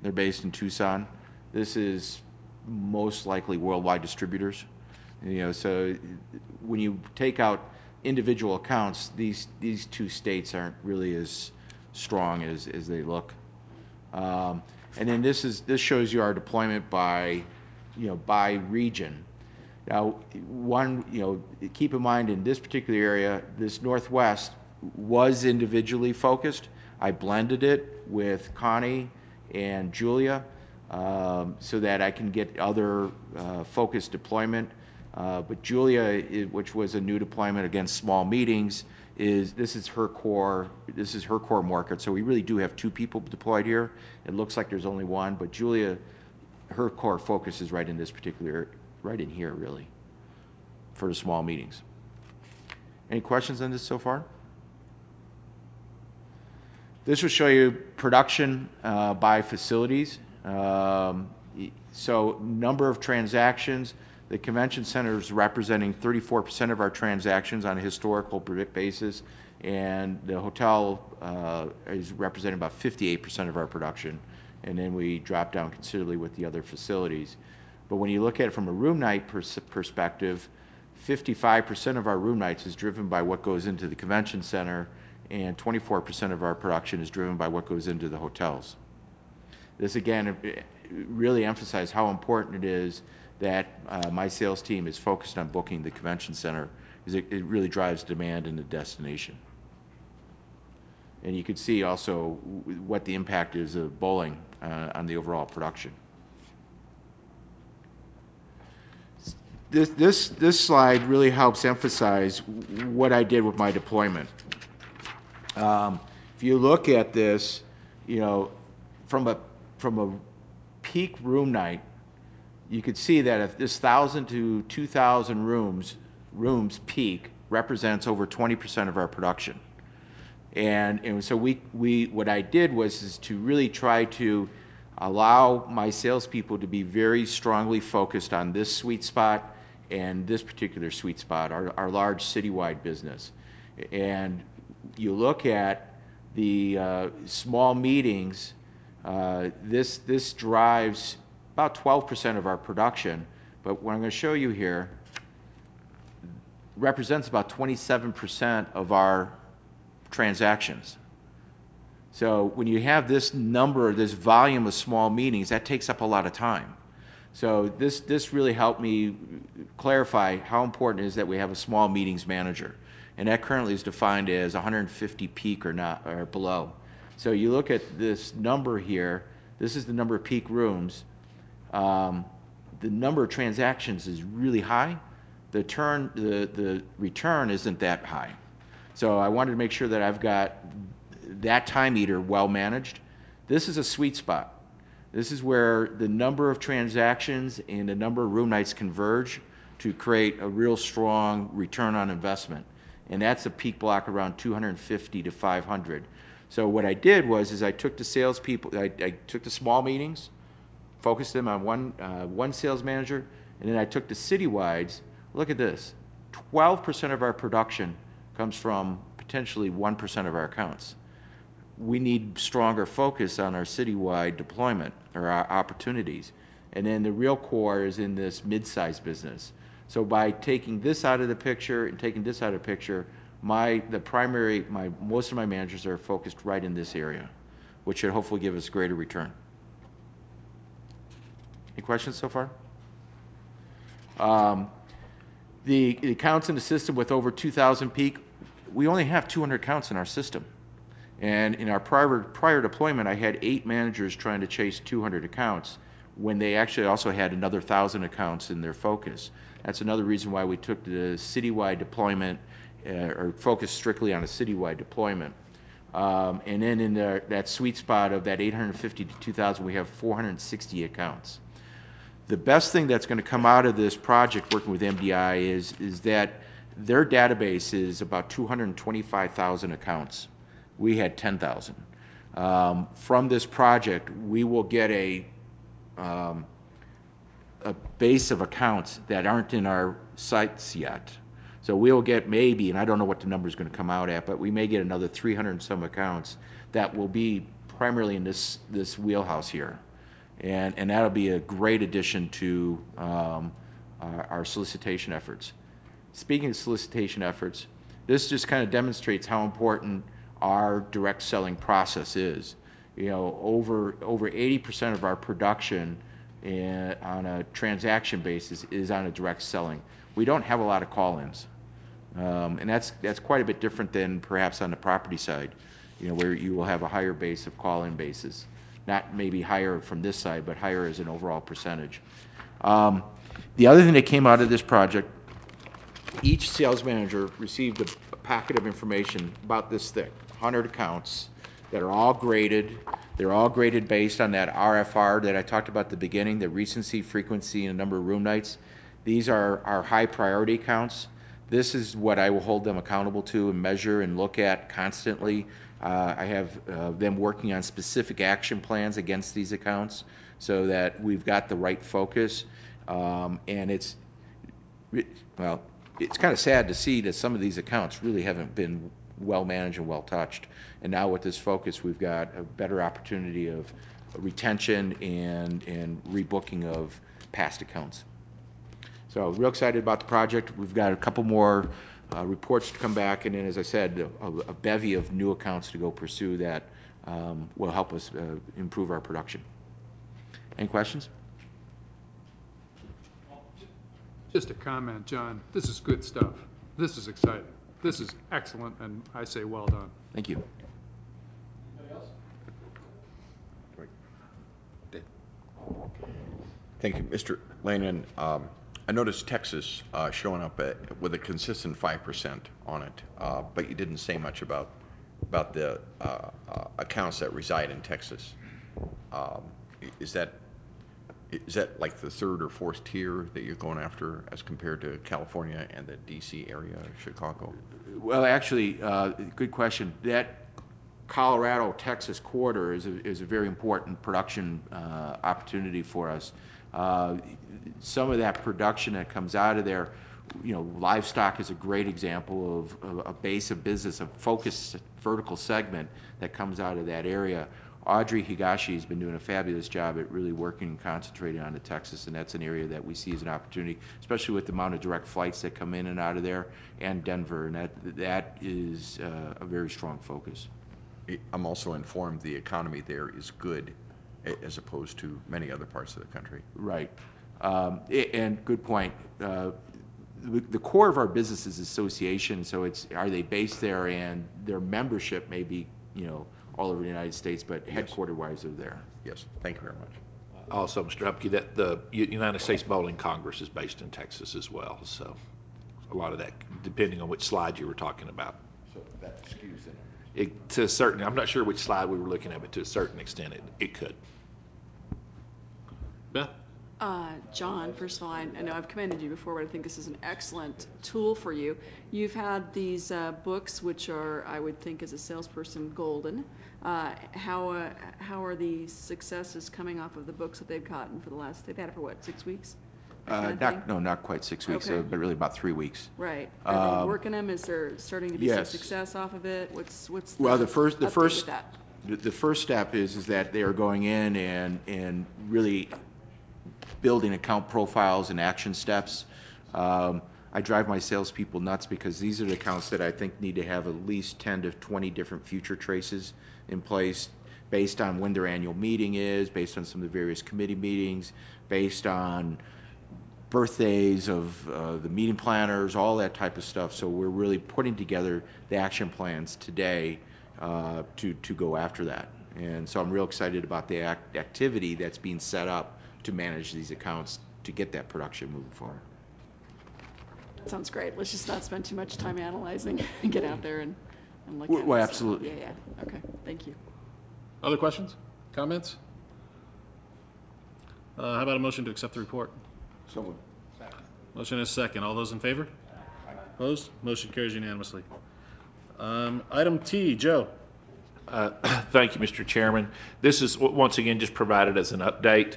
They're based in Tucson. This is most likely worldwide distributors. So when you take out individual accounts, these 2 states aren't really as strong as they look. And then this shows you our deployment by region. Now, keep in mind in this particular area, this Northwest was individually focused. I blended it with Connie and Julia so that I can get other focused deployment. But Julia, which was a new deployment against small meetings, this is her core market. So we really do have 2 people deployed here. It looks like there's only 1, but Julia, her core focus is right in this particular, right in here really, for the small meetings. Any questions on this so far? This will show you production by facilities. So number of transactions. The convention center is representing 34% of our transactions on a historical basis, and the hotel is representing about 58% of our production, and then we drop down considerably with the other facilities. But when you look at it from a room night perspective, 55% of our room nights is driven by what goes into the convention center, and 24% of our production is driven by what goes into the hotels. This again really emphasizes how important it is that my sales team is focused on booking the convention center, because it really drives demand in the destination. And you can see also what the impact is of bowling on the overall production. This slide really helps emphasize what I did with my deployment. If you look at this, from a peak room night, you could see that if this 1,000 to 2,000 rooms peak represents over 20% of our production. And so what I did was to really try to allow my salespeople to be very strongly focused on this sweet spot and this particular sweet spot, our large citywide business. And you look at the small meetings, this drives about 12% of our production, but what I'm going to show you here represents about 27% of our transactions. So when you have this number, this volume of small meetings, that takes up a lot of time. So this really helped me clarify how important it is that we have a small meetings manager. And that currently is defined as 150 peak or not or below. So you look at this number here, this is the number of peak rooms. The number of transactions is really high. The return isn't that high. So I wanted to make sure that I've got that time eater well managed. This is a sweet spot. This is where the number of transactions and the number of room nights converge to create a real strong return on investment. And that's a peak block around 250 to 500. So what I did was I took the salespeople, I took the small meetings, focused them on one sales manager, and then I took the citywides. Look at this, 12% of our production comes from potentially 1% of our accounts. We need stronger focus on our citywide deployment or our opportunities. And then the real core is in this mid-sized business. So by taking this out of the picture and taking this out of the picture, most of my managers are focused right in this area, which should hopefully give us greater return. Any questions so far? The accounts in the system with over 2,000 peak, we only have 200 accounts in our system. And in our prior deployment, I had 8 managers trying to chase 200 accounts when they actually also had another 1,000 accounts in their focus. That's another reason why we took the citywide deployment or focused strictly on a citywide deployment. And then in that sweet spot of that 850 to 2,000, we have 460 accounts. The best thing that's going to come out of this project working with MDI is that their database is about 225,000 accounts. We had 10,000. From this project, we will get a base of accounts that aren't in our sites yet. So we'll get maybe, and I don't know what the number is going to come out at, but we may get another 300 and some accounts that will be primarily in this wheelhouse here. And that'll be a great addition to our solicitation efforts. Speaking of solicitation efforts, this just kind of demonstrates how important our direct selling process is. You know, over 80% of our production on a transaction basis is on a direct selling. We don't have a lot of call-ins, and that's quite a bit different than perhaps on the property side, you know, where you will have a higher base of call-in bases. Not maybe higher from this side, but higher as an overall percentage. The other thing that came out of this project, each sales manager received a packet of information about this thick, 100 accounts that are all graded. They're all graded based on that RFR that I talked about at the beginning, the recency, frequency, and number of room nights. These are our high priority accounts. This is what I will hold them accountable to and measure and look at constantly. I have them working on specific action plans against these accounts so that we've got the right focus. And it's kind of sad to see that some of these accounts really haven't been well managed and well touched. And now with this focus, we've got a better opportunity of retention and rebooking of past accounts. So real excited about the project. We've got a couple more reports to come back, and then, as I said, a bevy of new accounts to go pursue that will help us improve our production. Any questions? Just a comment, John. This is good stuff. This is exciting. This is excellent, and I say well done. Thank you. Anybody else? Thank you, Mr. Lannon. I noticed Texas showing up with a consistent 5% on it, but you didn't say much about the accounts that reside in Texas. Is that like the third or fourth tier that you're going after as compared to California and the D.C. area, Chicago? Well, actually, good question. That Colorado-Texas corridor is a very important production opportunity for us. Some of that production that comes out of there, you know, livestock is a great example of a base of business, a focused vertical segment that comes out of that area. Audrey Higashi has been doing a fabulous job at really working and concentrating on the Texas, and that's an area that we see as an opportunity, especially with the amount of direct flights that come in and out of there, and Denver, and that is a very strong focus. I'm also informed the economy there is good as opposed to many other parts of the country. Right. And good point. The core of our business is association, so are they based there, and their membership may be, all over the United States, but headquarter-wise they're there. Yes, thank you very much. Also, Mr. Hupke, that the United States Bowling Congress is based in Texas as well, so a lot of that, depending on which slide you were talking about. So that skews It, to a certain, I'm not sure which slide we were looking at, but to a certain extent, it could. Beth? John, first of all, I know I've commended you before, but I think this is an excellent tool for you. You've had these books, which are, I would think, as a salesperson, golden. How are the successes coming off of the books that they've gotten for the last? They've had it for what, 6 weeks? Not quite 6 weeks, Okay. but really about 3 weeks. Right. Are they working them? Is there starting to be some Yes. success off of it? What's Well, the update with that? first step is that they are going in and really building account profiles and action steps. I drive my salespeople nuts because these are the accounts that I think need to have at least 10 to 20 different future traces in place based on when their annual meeting is, based on some of the various committee meetings, based on birthdays of the meeting planners, all that type of stuff. So we're really putting together the action plans today to go after that. And so I'm real excited about the activity that's being set up to manage these accounts to get that production moving forward. Sounds great. Let's just not spend too much time analyzing and get out there and look at it. Well, So, absolutely. Yeah. Okay. Thank you. Other questions, comments? How about a motion to accept the report? So moved. Motion is second. All those in favor? Opposed? Motion carries unanimously. Item T, Joe. Thank you, Mr. Chairman. This is once again just provided as an update.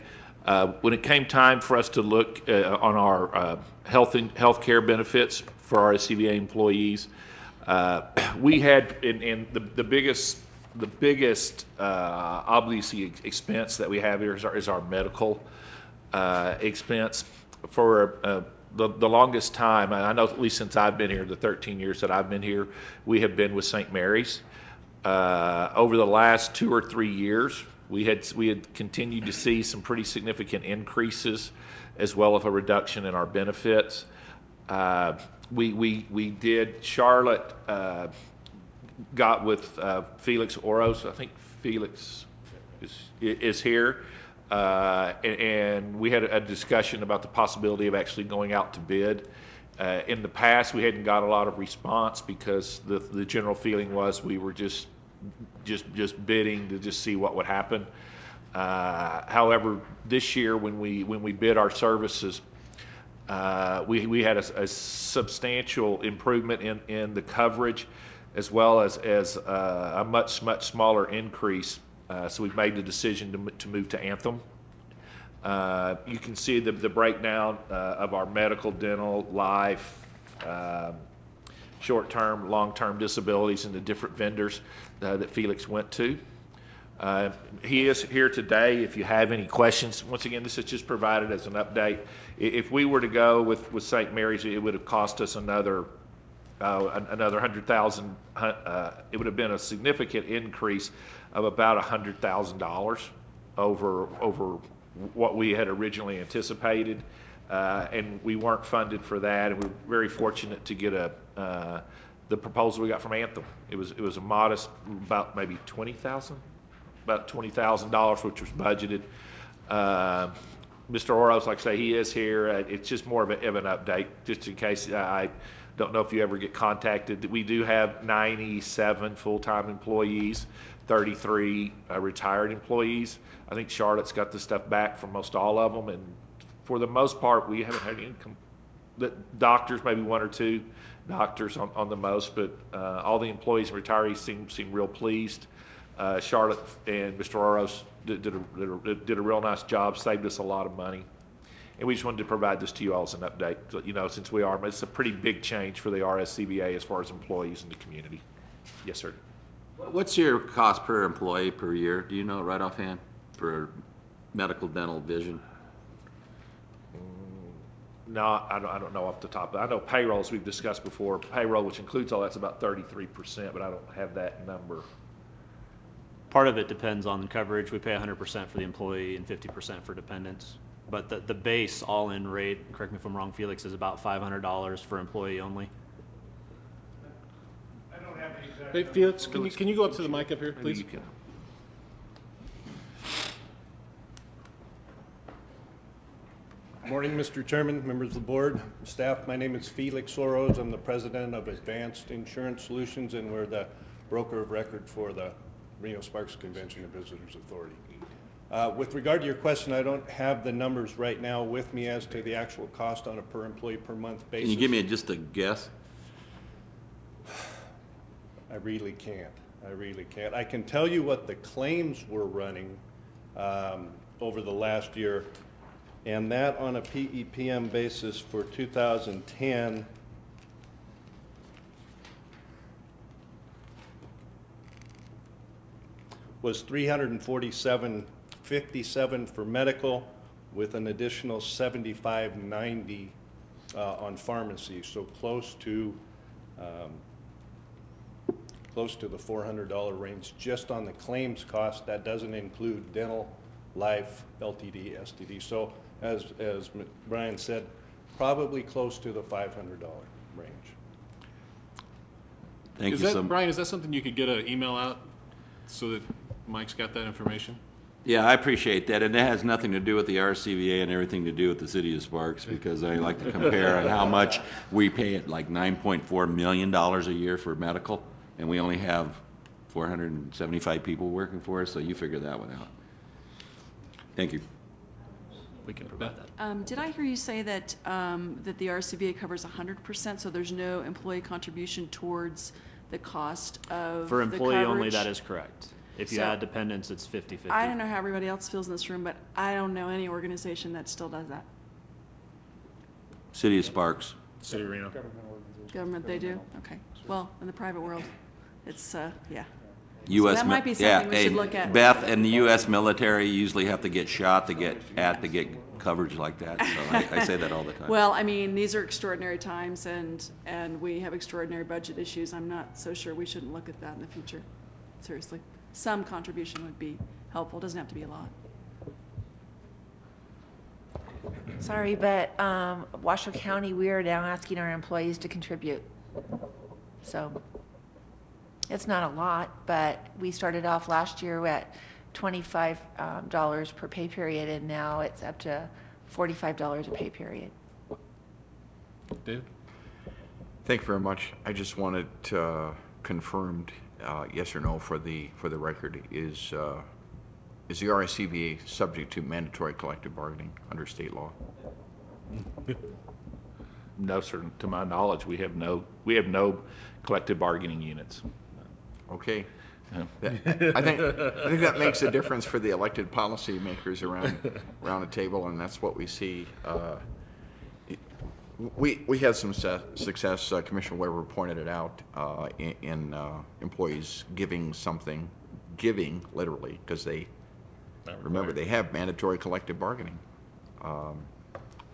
When it came time for us to look on our health care benefits for our Rscva employees, we had in the biggest obviously expense that we have here is our medical expense. For the longest time, I know at least since I've been here, the 13 years that I've been here, we have been with St. Mary's. Over the last 2 or 3 years, we had continued to see some pretty significant increases, as well as a reduction in our benefits. We did. Charlotte got with Felix Oros. I think Felix is here, and we had a discussion about the possibility of actually going out to bid. In the past, we hadn't got a lot of response because the general feeling was we were just bidding to just see what would happen. However, this year when we bid our services, we had a substantial improvement in the coverage, as well as a much smaller increase. So we've made the decision to move to Anthem. You can see the breakdown of our medical, dental, life, short-term, long-term disabilities, and the different vendors that Felix went to. He is here today if you have any questions. Once again, this is just provided as an update. If we were to go with St. Mary's, it would have cost us another $100,000. It would have been a significant increase of about $100,000 over what we had originally anticipated, and we weren't funded for that. And we were very fortunate to get the proposal we got from Anthem. It was a modest, about maybe $20,000, which was budgeted. Mr. Oros, like I say, he is here. It's just more of an update, just in case. I don't know if you ever get contacted. We do have 97 full-time employees, 33 retired employees. I think Charlotte's got the stuff back from most all of them, and for the most part, we haven't had income. The doctors, maybe 1 or 2 doctors on the most, but all the employees and retirees seem real pleased. Charlotte and Mr. Oros did a real nice job, saved us a lot of money. And we just wanted to provide this to you all as an update. So, since it's a pretty big change for the Rscva as far as employees in the community. Yes, sir. What's your cost per employee per year? Do you know right offhand for medical, dental, vision? No, I don't know off the top. I know payroll, as we've discussed before, payroll, which includes all that's about 33%, but I don't have that number. Part of it depends on coverage. We pay 100% for the employee and 50% for dependents. but the base all-in rate, correct me if I'm wrong, Felix, is about $500 for employee only. I don't have the exact. Hey, Felix, can you go up to the mic up here, please? Morning, Mr. Chairman, members of the board, staff. My name is Felix Soros. I'm the president of Advanced Insurance Solutions, and we're the broker of record for the Reno Sparks Convention and Visitors Authority. With regard to your question, I don't have the numbers right now with me as to the actual cost on a per employee per month basis. Can you give me just a guess? I really can't. I really can't. I can tell you what the claims were running over the last year, and that on a PEPM basis for 2010 was $347.57 for medical, with an additional $75.90 on pharmacy, so close to the $400 range just on the claims cost. That doesn't include dental, life, LTD, STD. So as Brian said, probably close to the $500 range. Thank you so much. Brian, is that something you could get an email out so that Mike's got that information? Yeah, I appreciate that, and that has nothing to do with the RCVA and everything to do with the city of Sparks, because I like to compare on how much we pay at like $9.4 million a year for medical, and we only have 475 people working for us, so you figure that one out. Thank you. We can provide that. Did I hear you say that that the RCVA covers 100%, so there's no employee contribution towards the cost of For employee the only, coverage? that is correct. If you So, add dependents, it's 50-50. I don't know how everybody else feels in this room, but I don't know any organization that still does that. City of Sparks. City of Reno. Government, they do? Okay. Well, in the private world, it's, yeah. U.S. So that might be yeah, something we should look at. Beth and the U.S. military usually have to get shot to get coverage like that. So I say that all the time. Well, I mean, these are extraordinary times, and we have extraordinary budget issues. I'm not so sure we shouldn't look at that in the future. Seriously. Some contribution would be helpful. It doesn't have to be a lot. Sorry, but Washoe County, we are now asking our employees to contribute. So it's not a lot, but we started off last year at $25 per pay period, and now it's up to $45 a pay period. David? Thank you very much. I just wanted confirmed, yes or no for the record. Is the RSCVA subject to mandatory collective bargaining under state law? No, sir. To my knowledge, we have no collective bargaining units. Okay. I think that makes a difference for the elected policymakers around a table, and that's what we see. We had some success. Commissioner Weber pointed it out in employees giving literally, because they remember they have mandatory collective bargaining,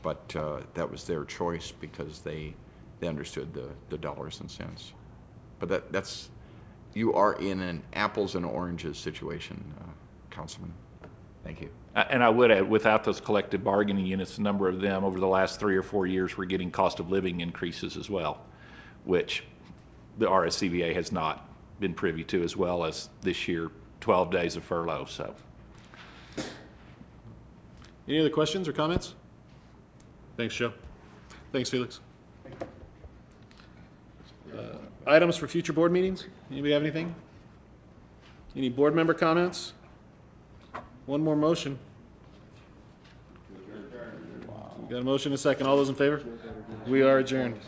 but that was their choice because they understood the dollars and cents. But that's. You are in an apples and oranges situation, Councilman. Thank you. And I would add, without those collective bargaining units, a number of them over the last 3 or 4 years were getting cost of living increases as well, which the RSCVA has not been privy to, as well as this year, 12 days of furlough. So, Any other questions or comments? Thanks, Joe. Thanks, Felix. Items for future board meetings? Anybody have anything? Any board member comments? One more motion. Got a motion and a second. All those in favor? We are adjourned.